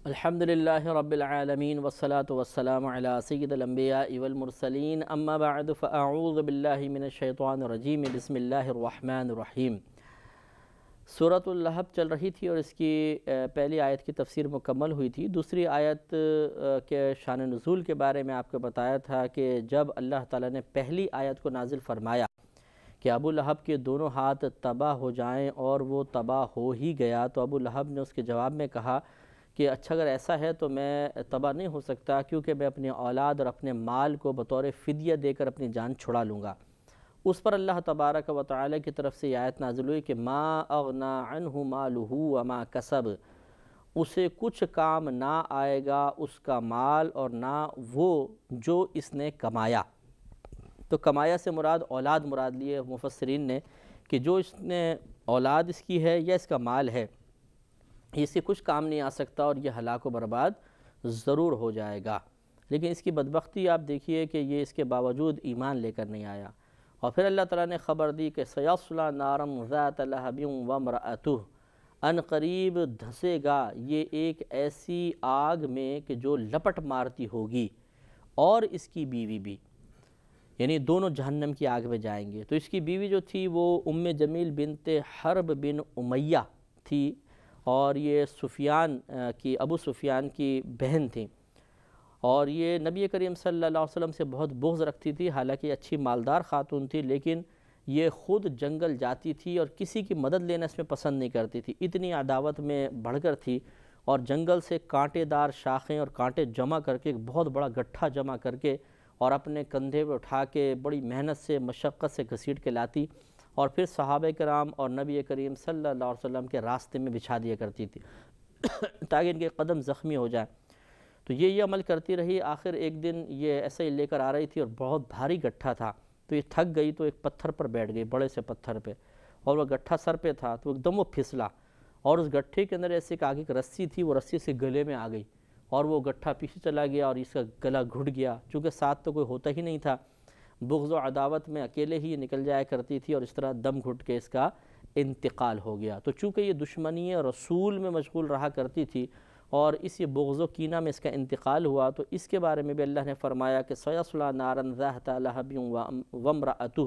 الحمد للہ رب العالمین والصلاة والسلام علی سید الانبیاء والمرسلین، اما بعد فاعوذ باللہ من الشیطان الرجیم، بسم اللہ الرحمن الرحیم۔ سورۃ اللہب چل رہی تھی اور اس کی پہلی آیت کی تفسیر مکمل ہوئی تھی۔ دوسری آیت کے شان نزول کے بارے میں آپ کو بتایا تھا کہ جب اللہ تعالیٰ نے پہلی آیت کو نازل فرمایا کہ ابو لہب کے دونوں ہاتھ تباہ ہو جائیں اور وہ تباہ ہو ہی گیا، تو ابو لہب نے اس کے جواب میں کہا کہ اچھا اگر ایسا ہے تو میں تباہ نہیں ہو سکتا، کیونکہ میں اپنی اولاد اور اپنے مال کو بطور فدیہ دے کر اپنی جان چھڑا لوں گا۔ اس پر اللہ تبارک و تعالی کی طرف سے یہ آیت نازل ہوئی کہ ما اغنا عنہ مالہ وما کسب، اسے کچھ کام نہ آئے گا اس کا مال اور نہ وہ جو اس نے کمایا۔ تو کمایا سے مراد اولاد مراد لیے مفسرین نے کہ جو اس نے اولاد اس کی ہے یا اس کا مال ہے، اس سے کچھ کام نہیں آ سکتا اور یہ ہلاک و برباد ضرور ہو جائے گا۔ لیکن اس کی بدبختی آپ دیکھیے کہ یہ اس کے باوجود ایمان لے کر نہیں آیا، اور پھر اللہ تعالیٰ نے خبر دی کہ سیصلی نارا ذات لہب وامرأتہ، ان قریب دھسے گا یہ ایک ایسی آگ میں کہ جو لپٹ مارتی ہوگی، اور اس کی بیوی بھی، یعنی دونوں جہنم کی آگ میں جائیں گے۔ تو اس کی بیوی جو تھی وہ ام جمیل بنت حرب بن امیہ تھی، اور یہ سفیان کی ابو سفیان کی بہن تھیں، اور یہ نبی کریم صلی اللہ علیہ وسلم سے بہت بغض رکھتی تھی۔ حالانکہ اچھی مالدار خاتون تھی، لیکن یہ خود جنگل جاتی تھی اور کسی کی مدد لینا اس میں پسند نہیں کرتی تھی، اتنی عداوت میں بڑھ کر تھی، اور جنگل سے کانٹے دار شاخیں اور کانٹے جمع کر کے ایک بہت بڑا گٹھا جمع کر کے اور اپنے کندھے پہ اٹھا کے بڑی محنت سے مشقت سے گھسیٹ کے لاتی، اور پھر صحابہ کرام اور نبی کریم صلی اللہ علیہ وسلم کے راستے میں بچھا دیا کرتی تھی تاکہ ان کے قدم زخمی ہو جائیں۔ تو یہ عمل کرتی رہی۔ آخر ایک دن یہ ایسے ہی لے کر آ رہی تھی اور بہت بھاری گٹھا تھا، تو یہ تھک گئی تو ایک پتھر پر بیٹھ گئی، بڑے سے پتھر پہ، اور وہ گٹھا سر پہ تھا تو ایک دم وہ پھسلا، اور اس گٹھے کے اندر ایسے ایک آگے ایک رسی تھی، وہ رسی سے گلے میں آ گئی اور وہ گٹھا پیچھے چلا گیا اور اس کا گلا گھٹ گیا، چونکہ ساتھ تو کوئی ہوتا ہی نہیں تھا۔ بغض و عداوت میں اکیلے ہی یہ نکل جایا کرتی تھی، اور اس طرح دم گھٹ کے اس کا انتقال ہو گیا۔ تو چونکہ یہ دشمنی رسول میں مشغول رہا کرتی تھی اور اسی بغض و کینہ میں اس کا انتقال ہوا، تو اس کے بارے میں بھی اللہ نے فرمایا کہ سیصلی نارا ذات لہب وامرأتہ،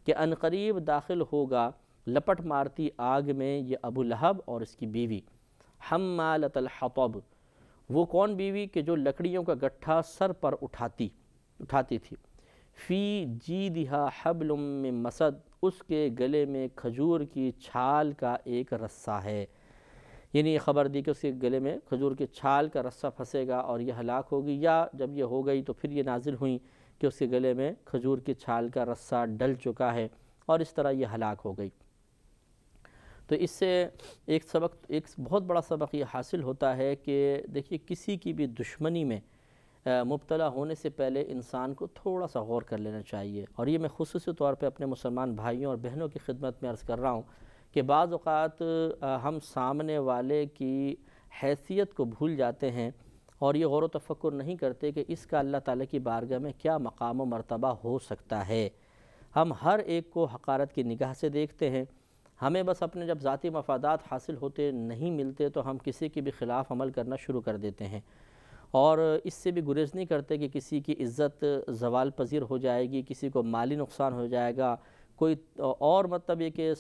کہ ان قریب داخل ہوگا لپٹ مارتی آگ میں یہ ابو لہب اور اس کی بیوی، حمالۃ الحطب، وہ کون بیوی کہ جو لکڑیوں کا گٹھا سر پر اٹھاتی تھی، فی جیدہا حبل من مسد، اس کے گلے میں کھجور کی چھال کا ایک رسہ ہے، یعنی یہ خبر دی کہ اس کے گلے میں کھجور کی چھال کا رسہ پھنسے گا اور یہ ہلاک ہوگی، یا جب یہ ہو گئی تو پھر یہ نازل ہوئیں کہ اس کے گلے میں کھجور کی چھال کا رسہ ڈل چکا ہے، اور اس طرح یہ ہلاک ہو گئی۔ تو اس سے ایک بہت بڑا سبق یہ حاصل ہوتا ہے کہ دیکھیے کسی کی بھی دشمنی میں مبتلا ہونے سے پہلے انسان کو تھوڑا سا غور کر لینا چاہیے، اور یہ میں خصوصی طور پہ اپنے مسلمان بھائیوں اور بہنوں کی خدمت میں عرض کر رہا ہوں کہ بعض اوقات ہم سامنے والے کی حیثیت کو بھول جاتے ہیں اور یہ غور و تفکر نہیں کرتے کہ اس کا اللہ تعالیٰ کی بارگاہ میں کیا مقام و مرتبہ ہو سکتا ہے۔ ہم ہر ایک کو حقارت کی نگاہ سے دیکھتے ہیں، ہمیں بس اپنے جب ذاتی مفادات حاصل ہوتے نہیں ملتے تو ہم کسی کے بھی خلاف عمل کرنا شروع کر دیتے ہیں، اور اس سے بھی گریز نہیں کرتے کہ کسی کی عزت زوال پذیر ہو جائے گی، کسی کو مالی نقصان ہو جائے گا، کوئی اور مطلب یہ کہ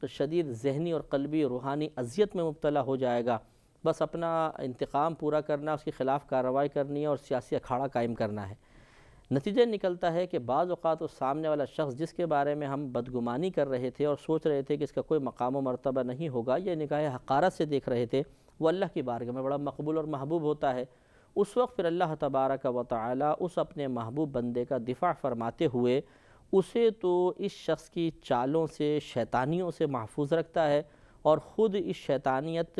شدید ذہنی اور قلبی روحانی اذیت میں مبتلا ہو جائے گا، بس اپنا انتقام پورا کرنا، اس کے خلاف کارروائی کرنی ہے اور سیاسی اکھاڑا قائم کرنا ہے۔ نتیجہ نکلتا ہے کہ بعض اوقات اس سامنے والا شخص جس کے بارے میں ہم بدگمانی کر رہے تھے اور سوچ رہے تھے کہ اس کا کوئی مقام و مرتبہ نہیں ہوگا، یہ نگاہ حقارت سے دیکھ رہے تھے، وہ اللہ کی بارگاہ میں بڑا مقبول اور محبوب ہوتا ہے۔ اس وقت پھر اللہ تبارک و تعالی اس اپنے محبوب بندے کا دفاع فرماتے ہوئے اسے تو اس شخص کی چالوں سے، شیطانیوں سے محفوظ رکھتا ہے، اور خود اس شیطانیت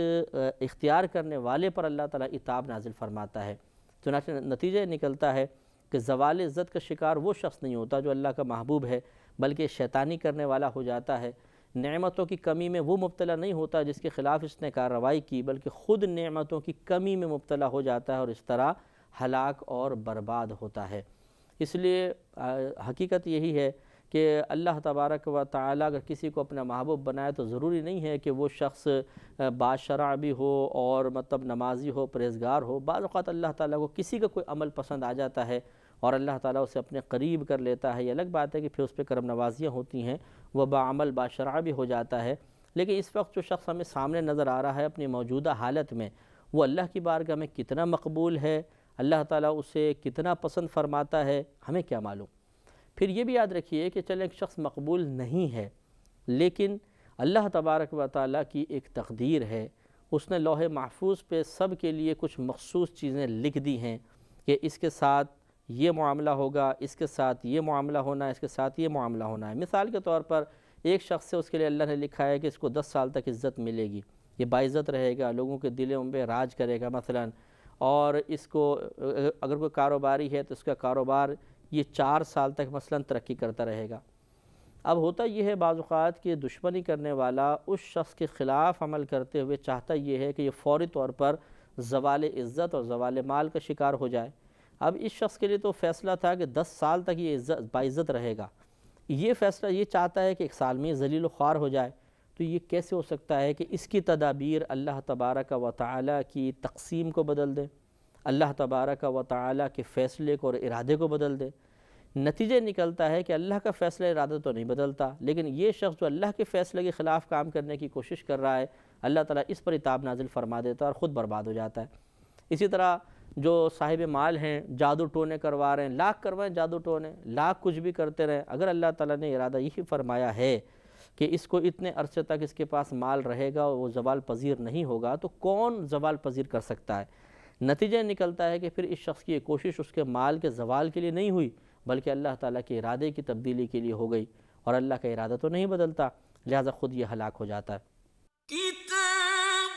اختیار کرنے والے پر اللہ تعالیٰ عتاب نازل فرماتا ہے۔ چنانچہ نتیجہ نکلتا ہے کہ زوال عزت کا شکار وہ شخص نہیں ہوتا جو اللہ کا محبوب ہے، بلکہ شیطانی کرنے والا ہو جاتا ہے۔ نعمتوں کی کمی میں وہ مبتلا نہیں ہوتا جس کے خلاف اس نے کارروائی کی، بلکہ خود نعمتوں کی کمی میں مبتلا ہو جاتا ہے اور اس طرح ہلاک اور برباد ہوتا ہے۔ اس لیے حقیقت یہی ہے کہ اللہ تبارک و تعالی اگر کسی کو اپنا محبوب بنائے تو ضروری نہیں ہے کہ وہ شخص باشرع بھی ہو اور مطلب نمازی ہو، پرہیزگار ہو۔ بعض اوقات اللہ تعالیٰ کو کسی کا کوئی عمل پسند آ جاتا ہے اور اللہ تعالیٰ اسے اپنے قریب کر لیتا ہے، یہ الگ بات ہے کہ پھر اس پہ کرم نوازیاں ہوتی ہیں، وہ باعمل باشرع بھی ہو جاتا ہے، لیکن اس وقت جو شخص ہمیں سامنے نظر آ رہا ہے اپنی موجودہ حالت میں، وہ اللہ کی بارگاہ میں کتنا مقبول ہے، اللہ تعالیٰ اسے کتنا پسند فرماتا ہے، ہمیں کیا معلوم۔ پھر یہ بھی یاد رکھیے کہ چلیں ایک شخص مقبول نہیں ہے، لیکن اللہ تبارک و تعالیٰ کی ایک تقدیر ہے، اس نے لوح محفوظ پہ سب کے لیے کچھ مخصوص چیزیں لکھ دی ہیں کہ اس کے ساتھ یہ معاملہ ہوگا، اس کے ساتھ یہ معاملہ ہونا ہے، اس کے ساتھ یہ معاملہ ہونا ہے۔ مثال کے طور پر ایک شخص سے اس کے لیے اللہ نے لکھا ہے کہ اس کو 10 سال تک عزت ملے گی، یہ باعزت رہے گا، لوگوں کے دلوں پہ راج کرے گا مثلا، اور اس کو اگر کوئی کاروباری ہے تو اس کا کاروبار یہ 4 سال تک مثلا ترقی کرتا رہے گا۔ اب ہوتا یہ ہے بعض اوقات کہ دشمنی کرنے والا اس شخص کے خلاف عمل کرتے ہوئے چاہتا یہ ہے کہ یہ فوری طور پر زوال عزت اور زوال مال کا شکار ہو جائے۔ اب اس شخص کے لیے تو فیصلہ تھا کہ 10 سال تک یہ باعزت رہے گا، یہ فیصلہ یہ چاہتا ہے کہ 1 سال میں ذلیل و خوار ہو جائے۔ تو یہ کیسے ہو سکتا ہے کہ اس کی تدابیر اللہ تبارک و تعالیٰ کی تقسیم کو بدل دے، اللہ تبارک و تعالیٰ کے فیصلے کو اور ارادے کو بدل دے؟ نتیجہ نکلتا ہے کہ اللہ کا فیصلہ ارادہ تو نہیں بدلتا، لیکن یہ شخص جو اللہ کے فیصلے کے خلاف کام کرنے کی کوشش کر رہا ہے، اللہ تعالیٰ اس پر عتاب نازل فرما دیتا ہے اور خود برباد ہو جاتا ہے۔ اسی طرح جو صاحب مال ہیں، جادو ٹونے کروا رہے ہیں، لاکھ کروائیں جادو ٹونے، لاکھ کچھ بھی کرتے رہیں، اگر اللہ تعالیٰ نے ارادہ یہی فرمایا ہے کہ اس کو اتنے عرصے تک اس کے پاس مال رہے گا اور وہ زوال پذیر نہیں ہوگا، تو کون زوال پذیر کر سکتا ہے؟ نتیجہ نکلتا ہے کہ پھر اس شخص کی یہ کوشش اس کے مال کے زوال کے لیے نہیں ہوئی، بلکہ اللہ تعالیٰ کے ارادے کی تبدیلی کے لیے ہو گئی، اور اللہ کا ارادہ تو نہیں بدلتا، لہذا خود یہ ہلاک ہو جاتا ہے۔ كتاب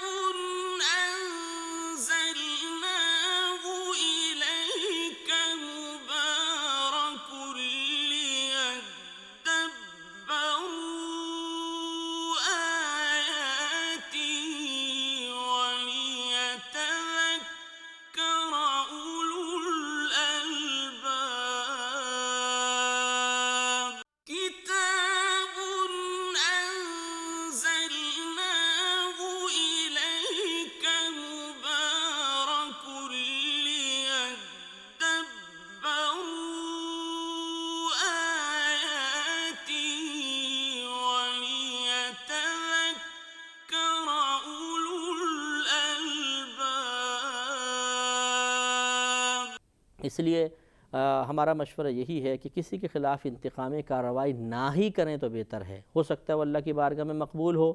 أنزلناه إليك مبارك ليدبروا آياته وليتذكر أولو الألباب كتاب أنزلناه إليك مبارك ليدبروا آياته وليتذكر أولو الألباب۔ اس لیے ہمارا مشورہ یہی ہے کہ کسی کے خلاف انتقامی کارروائی نہ ہی کریں تو بہتر ہے۔ ہو سکتا ہے وہ اللہ کی بارگاہ میں مقبول ہو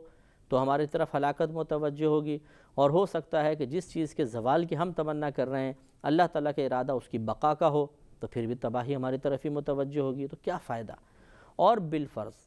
تو ہماری طرف ہلاکت متوجہ ہوگی، اور ہو سکتا ہے کہ جس چیز کے زوال کی ہم تمنا کر رہے ہیں اللہ تعالیٰ کا ارادہ اس کی بقا کا ہو، تو پھر بھی تباہی ہماری طرف ہی متوجہ ہوگی، تو کیا فائدہ؟ اور بالفرض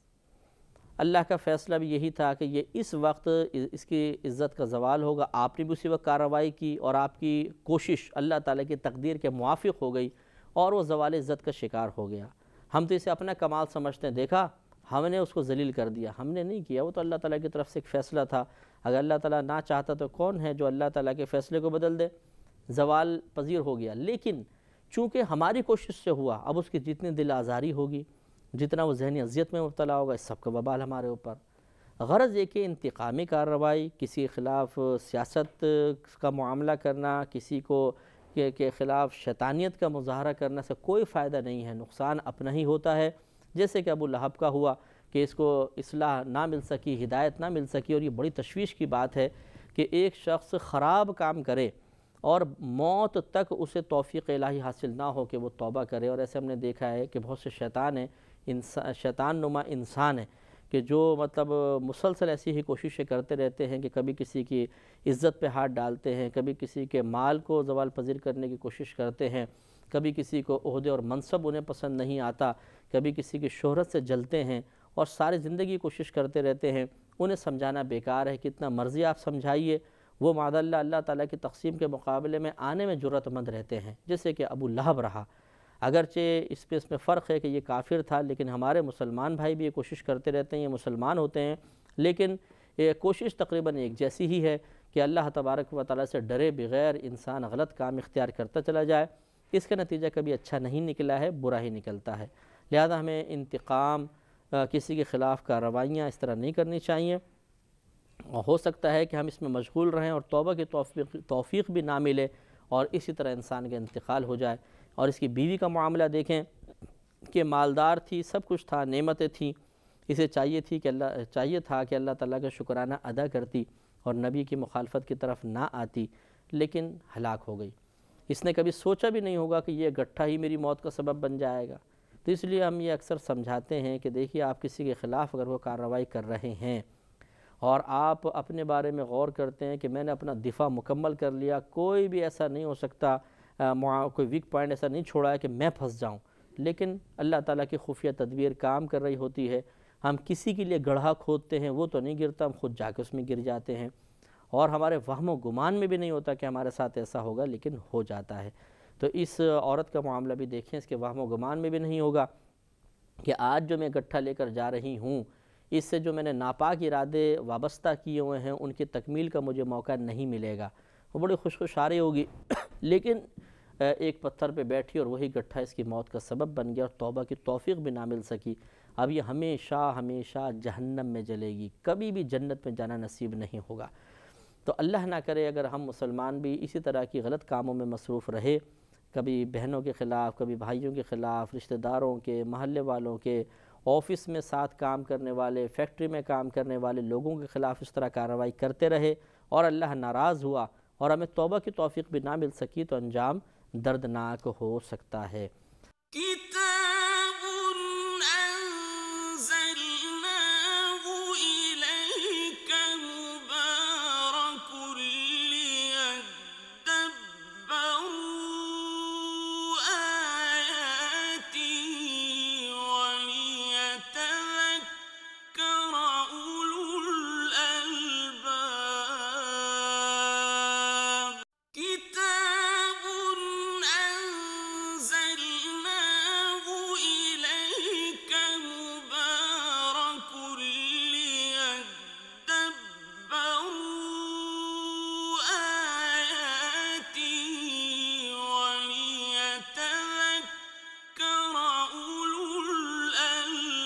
اللہ کا فیصلہ بھی یہی تھا کہ یہ اس وقت اس کی عزت کا زوال ہوگا، آپ نے بھی اسی وقت کارروائی کی اور آپ کی کوشش اللہ تعالیٰ کی تقدیر کے موافق ہو گئی اور وہ زوال عزت کا شکار ہو گیا۔ ہم تو اسے اپنا کمال سمجھتے ہیں، دیکھا ہم نے اس کو ذلیل کر دیا، ہم نے نہیں کیا، وہ تو اللہ تعالیٰ کی طرف سے ایک فیصلہ تھا۔ اگر اللہ تعالیٰ نہ چاہتا تو کون ہے جو اللہ تعالیٰ کے فیصلے کو بدل دے؟ زوال پذیر ہو گیا، لیکن چونکہ ہماری کوشش سے ہوا، اب اس کی جتنی دل آزاری ہوگی، جتنا وہ ذہنی اذیت میں مبتلا ہوگا، اس سب کا وبال ہمارے اوپر۔ غرض یہ کہ انتقامی کارروائی، کسی کے خلاف سیاست کا معاملہ کرنا، کسی کو کے خلاف شیطانیت کا مظاہرہ کرنے سے کوئی فائدہ نہیں ہے، نقصان اپنا ہی ہوتا ہے۔ جیسے کہ ابو لہب کا ہوا کہ اس کو اصلاح نہ مل سکی، ہدایت نہ مل سکی، اور یہ بڑی تشویش کی بات ہے کہ ایک شخص خراب کام کرے اور موت تک اسے توفیق الہی حاصل نہ ہو کہ وہ توبہ کرے۔ اور ایسے ہم نے دیکھا ہے کہ بہت سے شیطان ہیں، شیطان نما انسان ہیں کہ جو مطلب مسلسل ایسی ہی کوششیں کرتے رہتے ہیں کہ کبھی کسی کی عزت پہ ہاتھ ڈالتے ہیں، کبھی کسی کے مال کو زوال پذیر کرنے کی کوشش کرتے ہیں، کبھی کسی کو عہدے اور منصب انہیں پسند نہیں آتا، کبھی کسی کی شہرت سے جلتے ہیں، اور ساری زندگی کوشش کرتے رہتے ہیں۔ انہیں سمجھانا بیکار ہے، کتنا مرضی آپ سمجھائیے، وہ معاذ اللہ اللہ تعالیٰ کی تقسیم کے مقابلے میں آنے میں جرأت مند رہتے ہیں، جیسے کہ ابو لہب رہا۔ اگرچہ اس میں فرق ہے کہ یہ کافر تھا، لیکن ہمارے مسلمان بھائی بھی یہ کوشش کرتے رہتے ہیں، یہ مسلمان ہوتے ہیں، لیکن یہ کوشش تقریباً ایک جیسی ہی ہے کہ اللہ تبارک و تعالیٰ سے ڈرے بغیر انسان غلط کام اختیار کرتا چلا جائے، اس کا نتیجہ کبھی اچھا نہیں نکلا ہے، برا ہی نکلتا ہے۔ لہذا ہمیں انتقام، کسی کے خلاف کارروائیاں اس طرح نہیں کرنی چاہیے، اور ہو سکتا ہے کہ ہم اس میں مشغول رہیں اور توبہ کی توفیق بھی نہ ملے، اور اسی طرح انسان کا انتقال ہو جائے۔ اور اس کی بیوی کا معاملہ دیکھیں کہ مالدار تھی، سب کچھ تھا، نعمتیں تھیں، اسے چاہیے تھا کہ اللہ تعالیٰ کا شکرانہ ادا کرتی اور نبی کی مخالفت کی طرف نہ آتی، لیکن ہلاک ہو گئی۔ اس نے کبھی سوچا بھی نہیں ہوگا کہ یہ گٹھا ہی میری موت کا سبب بن جائے گا۔ تو اس لیے ہم یہ اکثر سمجھاتے ہیں کہ دیکھیے، آپ کسی کے خلاف اگر وہ کارروائی کر رہے ہیں اور آپ اپنے بارے میں غور کرتے ہیں کہ میں نے اپنا دفاع مکمل کر لیا، کوئی بھی ایسا نہیں ہو سکتا، کوئی ویک پوائنٹ ایسا نہیں چھوڑا ہے کہ میں پھنس جاؤں، لیکن اللہ تعالیٰ کی خفیہ تدبیر کام کر رہی ہوتی ہے۔ ہم کسی کے لیے گڑھا کھودتے ہیں، وہ تو نہیں گرتا، ہم خود جا کے اس میں گر جاتے ہیں، اور ہمارے وہم و گمان میں بھی نہیں ہوتا کہ ہمارے ساتھ ایسا ہوگا، لیکن ہو جاتا ہے۔ تو اس عورت کا معاملہ بھی دیکھیں، اس کے وہم و گمان میں بھی نہیں ہوگا کہ آج جو میں گٹھا لے کر جا رہی ہوں، اس سے جو میں نے ناپاک ارادے وابستہ کیے ہوئے ہیں ان کی تکمیل کا مجھے موقع نہیں ملے گا۔ وہ بڑی خوشحالی ہوگی، لیکن ایک پتھر پہ بیٹھی اور وہی گٹھا اس کی موت کا سبب بن گیا اور توبہ کی توفیق بھی نہ مل سکی۔ اب یہ ہمیشہ ہمیشہ جہنم میں جلے گی، کبھی بھی جنت میں جانا نصیب نہیں ہوگا۔ تو اللہ نہ کرے اگر ہم مسلمان بھی اسی طرح کی غلط کاموں میں مصروف رہے، کبھی بہنوں کے خلاف، کبھی بھائیوں کے خلاف، رشتہ داروں کے، محلے والوں کے، آفس میں ساتھ کام کرنے والے، فیکٹری میں کام کرنے والے لوگوں کے خلاف اس طرح کارروائی کرتے رہے اور اللہ ناراض ہوا اور ہمیں توبہ کی توفیق بھی نہ مل سکی، تو انجام دردناک ہو سکتا ہے۔ كتاب أنزلناه إليك مبارك ليدبروا آياته وليتذكر أولو الألباب كتاب أنزلناه إليك مبارك ليدبروا آياته وليتذكر أولو الألباب۔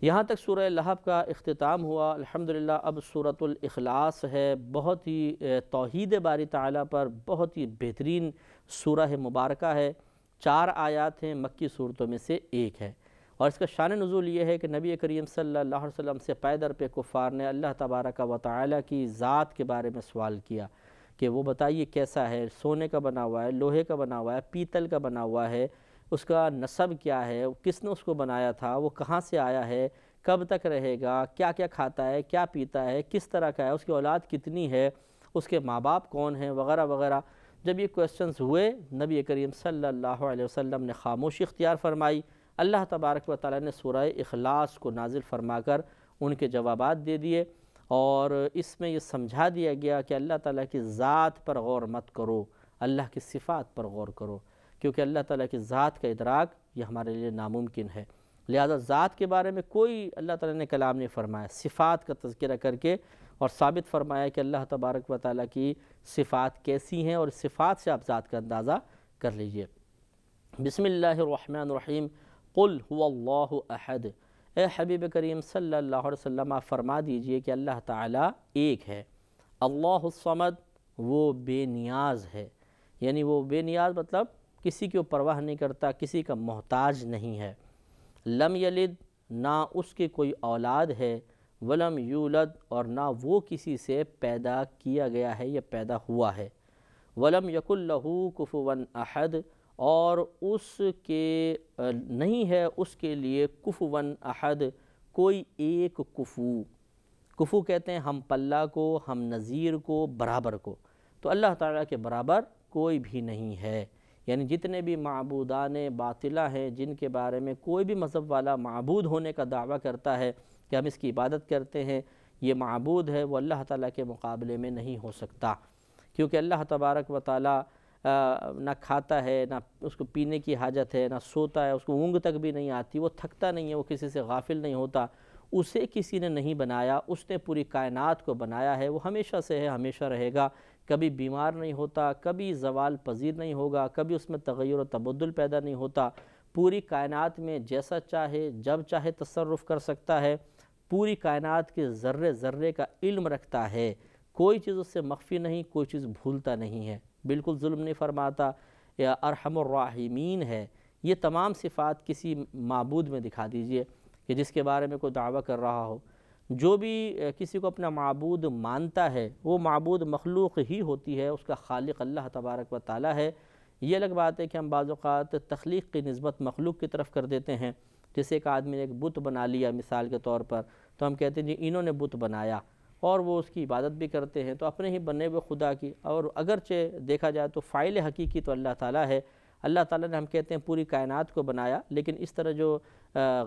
یہاں تک سورہ لہب کا اختتام ہوا۔ الحمدللہ اب سورۃ الاخلاص ہے، بہت ہی توحید باری تعالیٰ پر بہت ہی بہترین سورہ مبارکہ ہے۔ 4 آیات ہیں، مکی صورتوں میں سے ایک ہے، اور اس کا شان نزول یہ ہے کہ نبی کریم صلی اللہ علیہ وسلم سے پے در پہ کفار نے اللہ تبارک و تعالیٰ کی ذات کے بارے میں سوال کیا کہ وہ بتائیے کیسا ہے، سونے کا بنا ہوا ہے، لوہے کا بنا ہوا ہے، پیتل کا بنا ہوا ہے، اس کا نسب کیا ہے، کس نے اس کو بنایا تھا، وہ کہاں سے آیا ہے، کب تک رہے گا، کیا کیا کھاتا ہے، کیا پیتا ہے، کس طرح کا ہے، اس کی اولاد کتنی ہے، اس کے ماں باپ کون ہیں، وغیرہ وغیرہ۔ جب یہ کویسچنز ہوئے، نبی کریم صلی اللہ علیہ وسلم نے خاموشی اختیار فرمائی۔ اللہ تبارک و تعالیٰ نے سورہ اخلاص کو نازل فرما کر ان کے جوابات دے دیے، اور اس میں یہ سمجھا دیا گیا کہ اللہ تعالیٰ کی ذات پر غور مت کرو، اللہ کی صفات پر غور کرو، کیونکہ اللہ تعالیٰ کی ذات کا ادراک یہ ہمارے لیے ناممکن ہے۔ لہذا ذات کے بارے میں کوئی اللہ تعالیٰ نے کلام نہیں فرمایا، صفات کا تذکرہ کر کے اور ثابت فرمایا کہ اللہ تبارک و تعالیٰ کی صفات کیسی ہیں، اور صفات سے آپ ذات کا اندازہ کر لیجئے۔ بسم اللہ الرحمن الرحیم۔ قل هو اللہ احد، اے حبیب کریم صلی اللہ علیہ وسلم آپ فرما دیجئے کہ اللہ تعالیٰ ایک ہے۔ اللہ الصمد، وہ بے نیاز ہے، یعنی وہ بے نیاز مطلب کسی کی پرواہ نہیں کرتا، کسی کا محتاج نہیں ہے۔ لم یلد، نہ اس کی کوئی اولاد ہے، ولم یولد، اور نہ وہ کسی سے پیدا کیا گیا ہے یا پیدا ہوا ہے۔ ولم یکن لہ کفوا احد، اور اس کے نہیں ہے اس کے لیے کفوا احد، کوئی ایک کفو۔ کفو کہتے ہیں ہم پلہ کو، ہم نظیر کو، برابر کو۔ تو اللہ تعالیٰ کے برابر کوئی بھی نہیں ہے، یعنی جتنے بھی معبودان باطلہ ہیں جن کے بارے میں کوئی بھی مذہب والا معبود ہونے کا دعویٰ کرتا ہے کہ ہم اس کی عبادت کرتے ہیں، یہ معبود ہے، وہ اللہ تعالیٰ کے مقابلے میں نہیں ہو سکتا، کیونکہ اللہ تبارک و تعالیٰ نہ کھاتا ہے، نہ اس کو پینے کی حاجت ہے، نہ سوتا ہے، اس کو اونگ تک بھی نہیں آتی، وہ تھکتا نہیں ہے، وہ کسی سے غافل نہیں ہوتا، اسے کسی نے نہیں بنایا، اس نے پوری کائنات کو بنایا ہے، وہ ہمیشہ سے ہے، ہمیشہ رہے گا، کبھی بیمار نہیں ہوتا، کبھی زوال پذیر نہیں ہوگا، کبھی اس میں تغیر و تبدل پیدا نہیں ہوتا، پوری کائنات میں جیسا چاہے جب چاہے تصرف کر سکتا ہے، پوری کائنات کے ذرے ذرے کا علم رکھتا ہے، کوئی چیز اس سے مخفی نہیں، کوئی چیز بھولتا نہیں ہے، بالکل ظلم نہیں فرماتا، یا ارحم الراحمین ہے، یہ تمام صفات کسی معبود میں دکھا دیجئے کہ جس کے بارے میں کوئی دعویٰ کر رہا ہو۔ جو بھی کسی کو اپنا معبود مانتا ہے وہ معبود مخلوق ہی ہوتی ہے، اس کا خالق اللہ تبارک و تعالی ہے۔ یہ الگ بات ہے کہ ہم بعض اوقات تخلیق کی نسبت مخلوق کی طرف کر دیتے ہیں، جیسے ایک آدمی نے ایک بت بنا لیا مثال کے طور پر، تو ہم کہتے ہیں جی انہوں نے بت بنایا، اور وہ اس کی عبادت بھی کرتے ہیں تو اپنے ہی بنے ہوئے خدا کی، اور اگرچہ دیکھا جائے تو فاعل حقیقی تو اللہ تعالیٰ ہے۔ اللہ تعالیٰ نے ہم کہتے ہیں پوری کائنات کو بنایا، لیکن اس طرح جو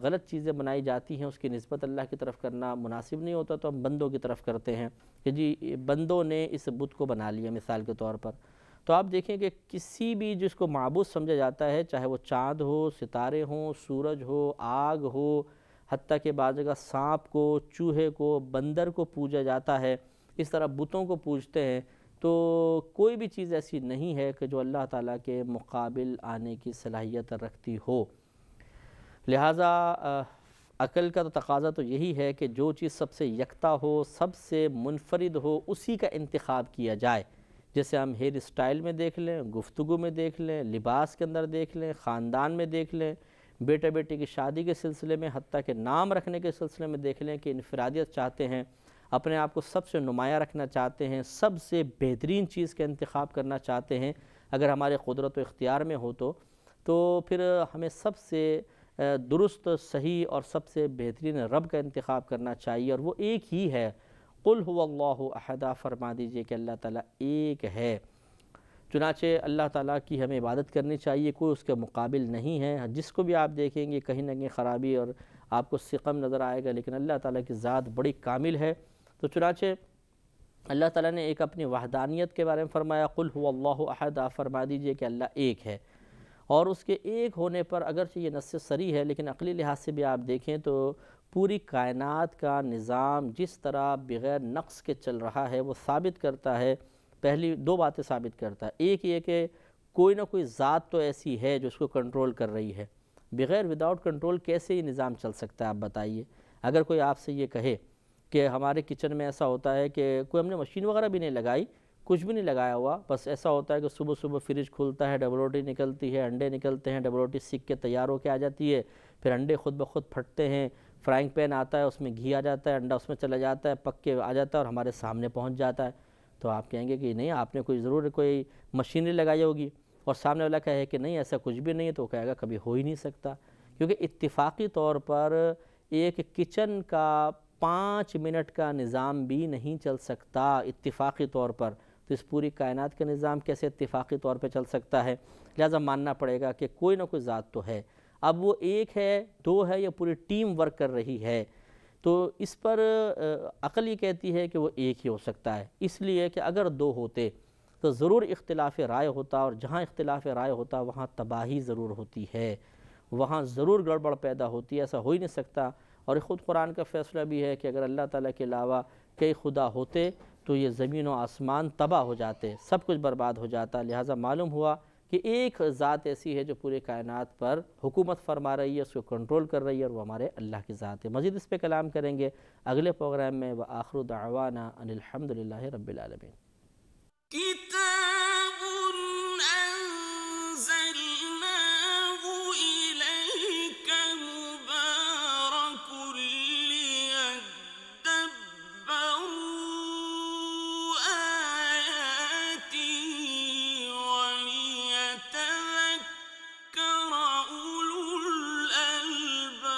غلط چیزیں بنائی جاتی ہیں اس کی نسبت اللہ کی طرف کرنا مناسب نہیں ہوتا، تو ہم بندوں کی طرف کرتے ہیں کہ جی بندوں نے اس بت کو بنا لیا مثال کے طور پر۔ تو آپ دیکھیں کہ کسی بھی جس کو معبود سمجھا جاتا ہے، چاہے وہ چاند ہو، ستارے ہوں، سورج ہو، آگ ہو، حتیٰ کہ بعض جگہ سانپ کو، چوہے کو، بندر کو پوجا جاتا ہے، اس طرح بتوں کو پوجتے ہیں، تو کوئی بھی چیز ایسی نہیں ہے کہ جو اللہ تعالیٰ کے مقابل آنے کی صلاحیت رکھتی ہو۔ لہٰذا عقل کا تو تقاضا تو یہی ہے کہ جو چیز سب سے یکتا ہو، سب سے منفرد ہو، اسی کا انتخاب کیا جائے۔ جیسے ہم ہیئر اسٹائل میں دیکھ لیں، گفتگو میں دیکھ لیں، لباس کے اندر دیکھ لیں، خاندان میں دیکھ لیں، بیٹے بیٹی کی شادی کے سلسلے میں، حتیٰ کہ نام رکھنے کے سلسلے میں دیکھ لیں کہ انفرادیت چاہتے ہیں، اپنے آپ کو سب سے نمایاں رکھنا چاہتے ہیں، سب سے بہترین چیز کا انتخاب کرنا چاہتے ہیں۔ اگر ہمارے قدرت و اختیار میں ہو تو پھر ہمیں سب سے درست، صحیح اور سب سے بہترین رب کا انتخاب کرنا چاہیے، اور وہ ایک ہی ہے۔ قل هو اللہ احد، فرما دیجئے کہ اللہ تعالیٰ ایک ہے۔ چنانچہ اللہ تعالیٰ کی ہمیں عبادت کرنی چاہیے، کوئی اس کے مقابل نہیں ہے۔ جس کو بھی آپ دیکھیں گے کہیں نہ کہیں خرابی اور آپ کو سقم نظر آئے گا، لیکن اللہ تعالیٰ کی ذات بڑی کامل ہے۔ تو چنانچہ اللہ تعالیٰ نے ایک اپنی وحدانیت کے بارے میں فرمایا، قل هو اللہ احد، فرما دیجئے کہ اللہ ایک ہے۔ اور اس کے ایک ہونے پر اگرچہ یہ نص صریح ہے، لیکن عقلی لحاظ سے بھی آپ دیکھیں تو پوری کائنات کا نظام جس طرح بغیر نقص کے چل رہا ہے وہ ثابت کرتا ہے، پہلی دو باتیں ثابت کرتا ہے۔ ایک یہ کہ کوئی نہ کوئی ذات تو ایسی ہے جو اس کو کنٹرول کر رہی ہے، بغیر وداؤٹ کنٹرول کیسے یہ نظام چل سکتا ہے آپ بتائیے۔ اگر کوئی آپ سے یہ کہے کہ ہمارے کچن میں ایسا ہوتا ہے کہ کوئی ہم نے مشین وغیرہ بھی نہیں لگائی، کچھ بھی نہیں لگایا ہوا، بس ایسا ہوتا ہے کہ صبح صبح فریج کھلتا ہے، ڈبل روٹی نکلتی ہے، انڈے نکلتے ہیں، ڈبل روٹی سیکھ کے تیار ہو کے آ جاتی ہے، پھر انڈے خود بخود پھٹتے ہیں، فرائنگ پین آتا ہے، اس میں گھی آ جاتا ہے، انڈا اس میں چلا جاتا ہے، پک کے آ جاتا ہے اور ہمارے سامنے پہنچ جاتا ہے۔ تو آپ کہیں گے کہ نہیں، آپ نے کوئی ضرور کوئی مشینری لگائی ہوگی، اور سامنے والا کہے کہ نہیں ایسا کچھ بھی نہیں ہے، تو وہ کہے گا کبھی ہو ہی نہیں سکتا، کیونکہ اتفاقی طور پر ایک کچن کا 5 منٹ کا نظام بھی نہیں چل سکتا اتفاقی طور پر، تو اس پوری کائنات کا نظام کیسے اتفاقی طور پہ چل سکتا ہے؟ لہٰذا ماننا پڑے گا کہ کوئی نہ کوئی ذات تو ہے۔ اب وہ ایک ہے، دو ہے، یا پوری ٹیم ورک کر رہی ہے، تو اس پر عقل یہ کہتی ہے کہ وہ ایک ہی ہو سکتا ہے، اس لیے کہ اگر دو ہوتے تو ضرور اختلاف رائے ہوتا، اور جہاں اختلاف رائے ہوتا وہاں تباہی ضرور ہوتی ہے، وہاں ضرور گڑبڑ پیدا ہوتی ہے، ایسا ہو ہی نہیں سکتا۔ اور خود قرآن کا فیصلہ بھی ہے کہ اگر اللہ تعالیٰ کے علاوہ کئی خدا ہوتے تو یہ زمین و آسمان تباہ ہو جاتے، سب کچھ برباد ہو جاتا۔ لہٰذا معلوم ہوا کہ ایک ذات ایسی ہے جو پورے کائنات پر حکومت فرما رہی ہے، اس کو کنٹرول کر رہی ہے، اور وہ ہمارے اللہ کی ذات ہے۔ مزید اس پہ کلام کریں گے اگلے پروگرام میں۔ وآخر دعوانا ان الحمدللہ رب العالمین۔ كتاب أنزلناه إليك مبارك ليدبروا آياته وليتذكر أولو الألباب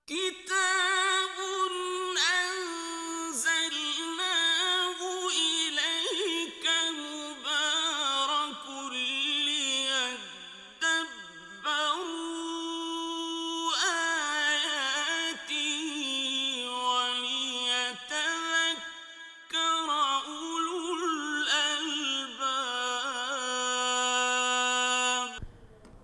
كتاب أنزلناه إليك مبارك ليدبروا آياته وليتذكر أولو الألباب۔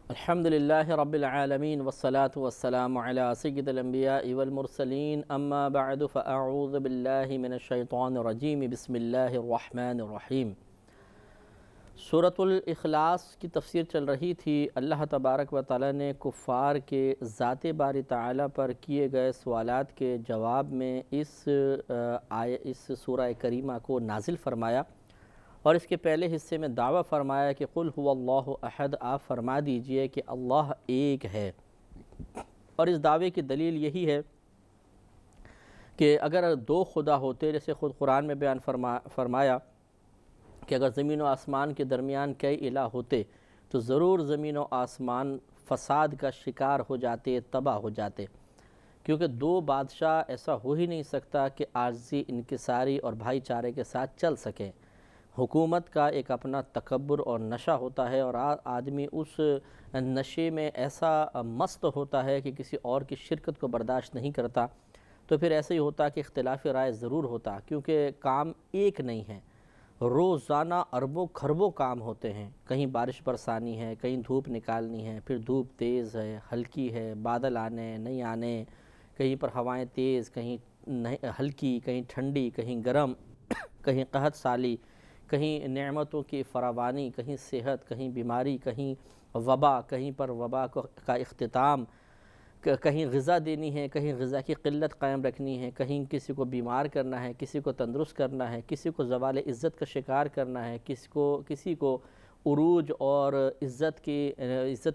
الحمد للہ رب العالمین، والصلاة والسلام علی سید الانبیاء والمرسلین، اما بعد فاعوذ باللہ من الشیطان الرجیم، بسم اللہ الرحمن الرحیم۔ سورۃ الاخلاص کی تفسیر چل رہی تھی۔ اللہ تبارک و تعالیٰ نے کفار کے ذات باری تعالیٰ پر کیے گئے سوالات کے جواب میں اس سورہ کریمہ کو نازل فرمایا، اور اس کے پہلے حصے میں دعویٰ فرمایا کہ قل هو اللہ احد، آپ فرما دیجئے کہ اللہ ایک ہے۔ اور اس دعوے کی دلیل یہی ہے کہ اگر دو خدا ہوتے، جیسے خود قرآن میں بیان فرمایا کہ اگر زمین و آسمان کے درمیان کئی الہ ہوتے تو ضرور زمین و آسمان فساد کا شکار ہو جاتے، تباہ ہو جاتے، کیونکہ دو بادشاہ ایسا ہو ہی نہیں سکتا کہ عاجزی، انکساری اور بھائی چارے کے ساتھ چل سکیں۔ حکومت کا ایک اپنا تکبر اور نشہ ہوتا ہے، اور آدمی اس نشے میں ایسا مست ہوتا ہے کہ کسی اور کی شرکت کو برداشت نہیں کرتا، تو پھر ایسا ہی ہوتا کہ اختلاف رائے ضرور ہوتا، کیونکہ کام ایک نہیں ہے، روزانہ اربوں کھربوں کام ہوتے ہیں۔ کہیں بارش برسانی ہے، کہیں دھوپ نکالنی ہے، پھر دھوپ تیز ہے، ہلکی ہے، بادل آنے نہیں آنے، کہیں پر ہوائیں تیز، کہیں ہلکی، کہیں ٹھنڈی، کہیں گرم، کہیں قحط سالی، کہیں نعمتوں کی فراوانی، کہیں صحت، کہیں بیماری، کہیں وبا، کہیں پر وبا کا اختتام، کہیں غذا دینی ہے، کہیں غذا کی قلت قائم رکھنی ہے، کہیں کسی کو بیمار کرنا ہے، کسی کو تندرست کرنا ہے، کسی کو زوال عزت کا شکار کرنا ہے، کسی کو عروج اور عزت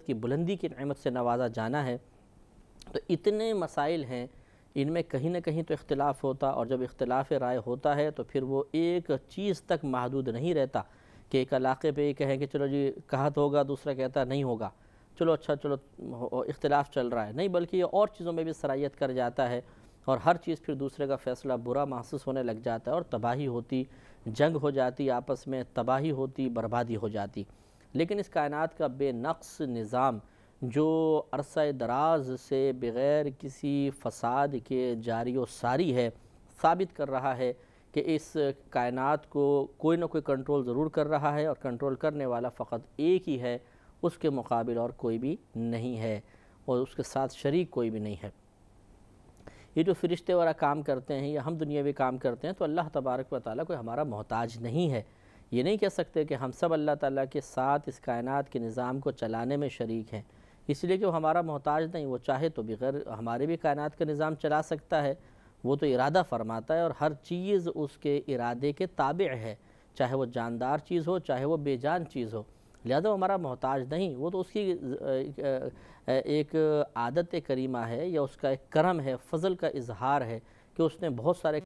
کی بلندی کی نعمت سے نوازا جانا ہے۔ تو اتنے مسائل ہیں، ان میں کہیں نہ کہیں تو اختلاف ہوتا، اور جب اختلاف رائے ہوتا ہے تو پھر وہ ایک چیز تک محدود نہیں رہتا کہ ایک علاقے پہ یہ کہیں کہ چلو جی قحط ہوگا، دوسرا کہتا نہیں ہوگا، چلو اختلاف چل رہا ہے، نہیں، بلکہ یہ اور چیزوں میں بھی صلاحیت کر جاتا ہے، اور ہر چیز پھر دوسرے کا فیصلہ برا محسوس ہونے لگ جاتا ہے، اور تباہی ہوتی، جنگ ہو جاتی، آپس میں تباہی ہوتی، بربادی ہو جاتی۔ لیکن اس کائنات کا بے نقص نظام جو عرصہ دراز سے بغیر کسی فساد کے جاری و ساری ہے، ثابت کر رہا ہے کہ اس کائنات کو کوئی نہ کوئی کنٹرول ضرور کر رہا ہے، اور کنٹرول کرنے والا فقط ایک ہی ہے، اس کے مقابل اور کوئی بھی نہیں ہے، اور اس کے ساتھ شریک کوئی بھی نہیں ہے۔ یہ جو فرشتے والا کام کرتے ہیں یا ہم دنیاوی کام کرتے ہیں، تو اللہ تبارک و تعالیٰ کوئی ہمارا محتاج نہیں ہے۔ یہ نہیں کہہ سکتے کہ ہم سب اللہ تعالیٰ کے ساتھ اس کائنات کے نظام کو چلانے میں شریک ہیں، اس لیے کہ وہ ہمارا محتاج نہیں، وہ چاہے تو بغیر ہمارے بھی کائنات کا نظام چلا سکتا ہے، وہ تو ارادہ فرماتا ہے، اور ہر چیز اس کے ارادے کے تابع ہے، چاہے وہ جاندار چیز ہو، چاہے وہ بے جان چیز ہو، لہذا وہ ہمارا محتاج نہیں، وہ تو اس کی ایک عادت کریمہ ہے، یا اس کا ایک کرم ہے، فضل کا اظہار ہے کہ اس نے بہت سارے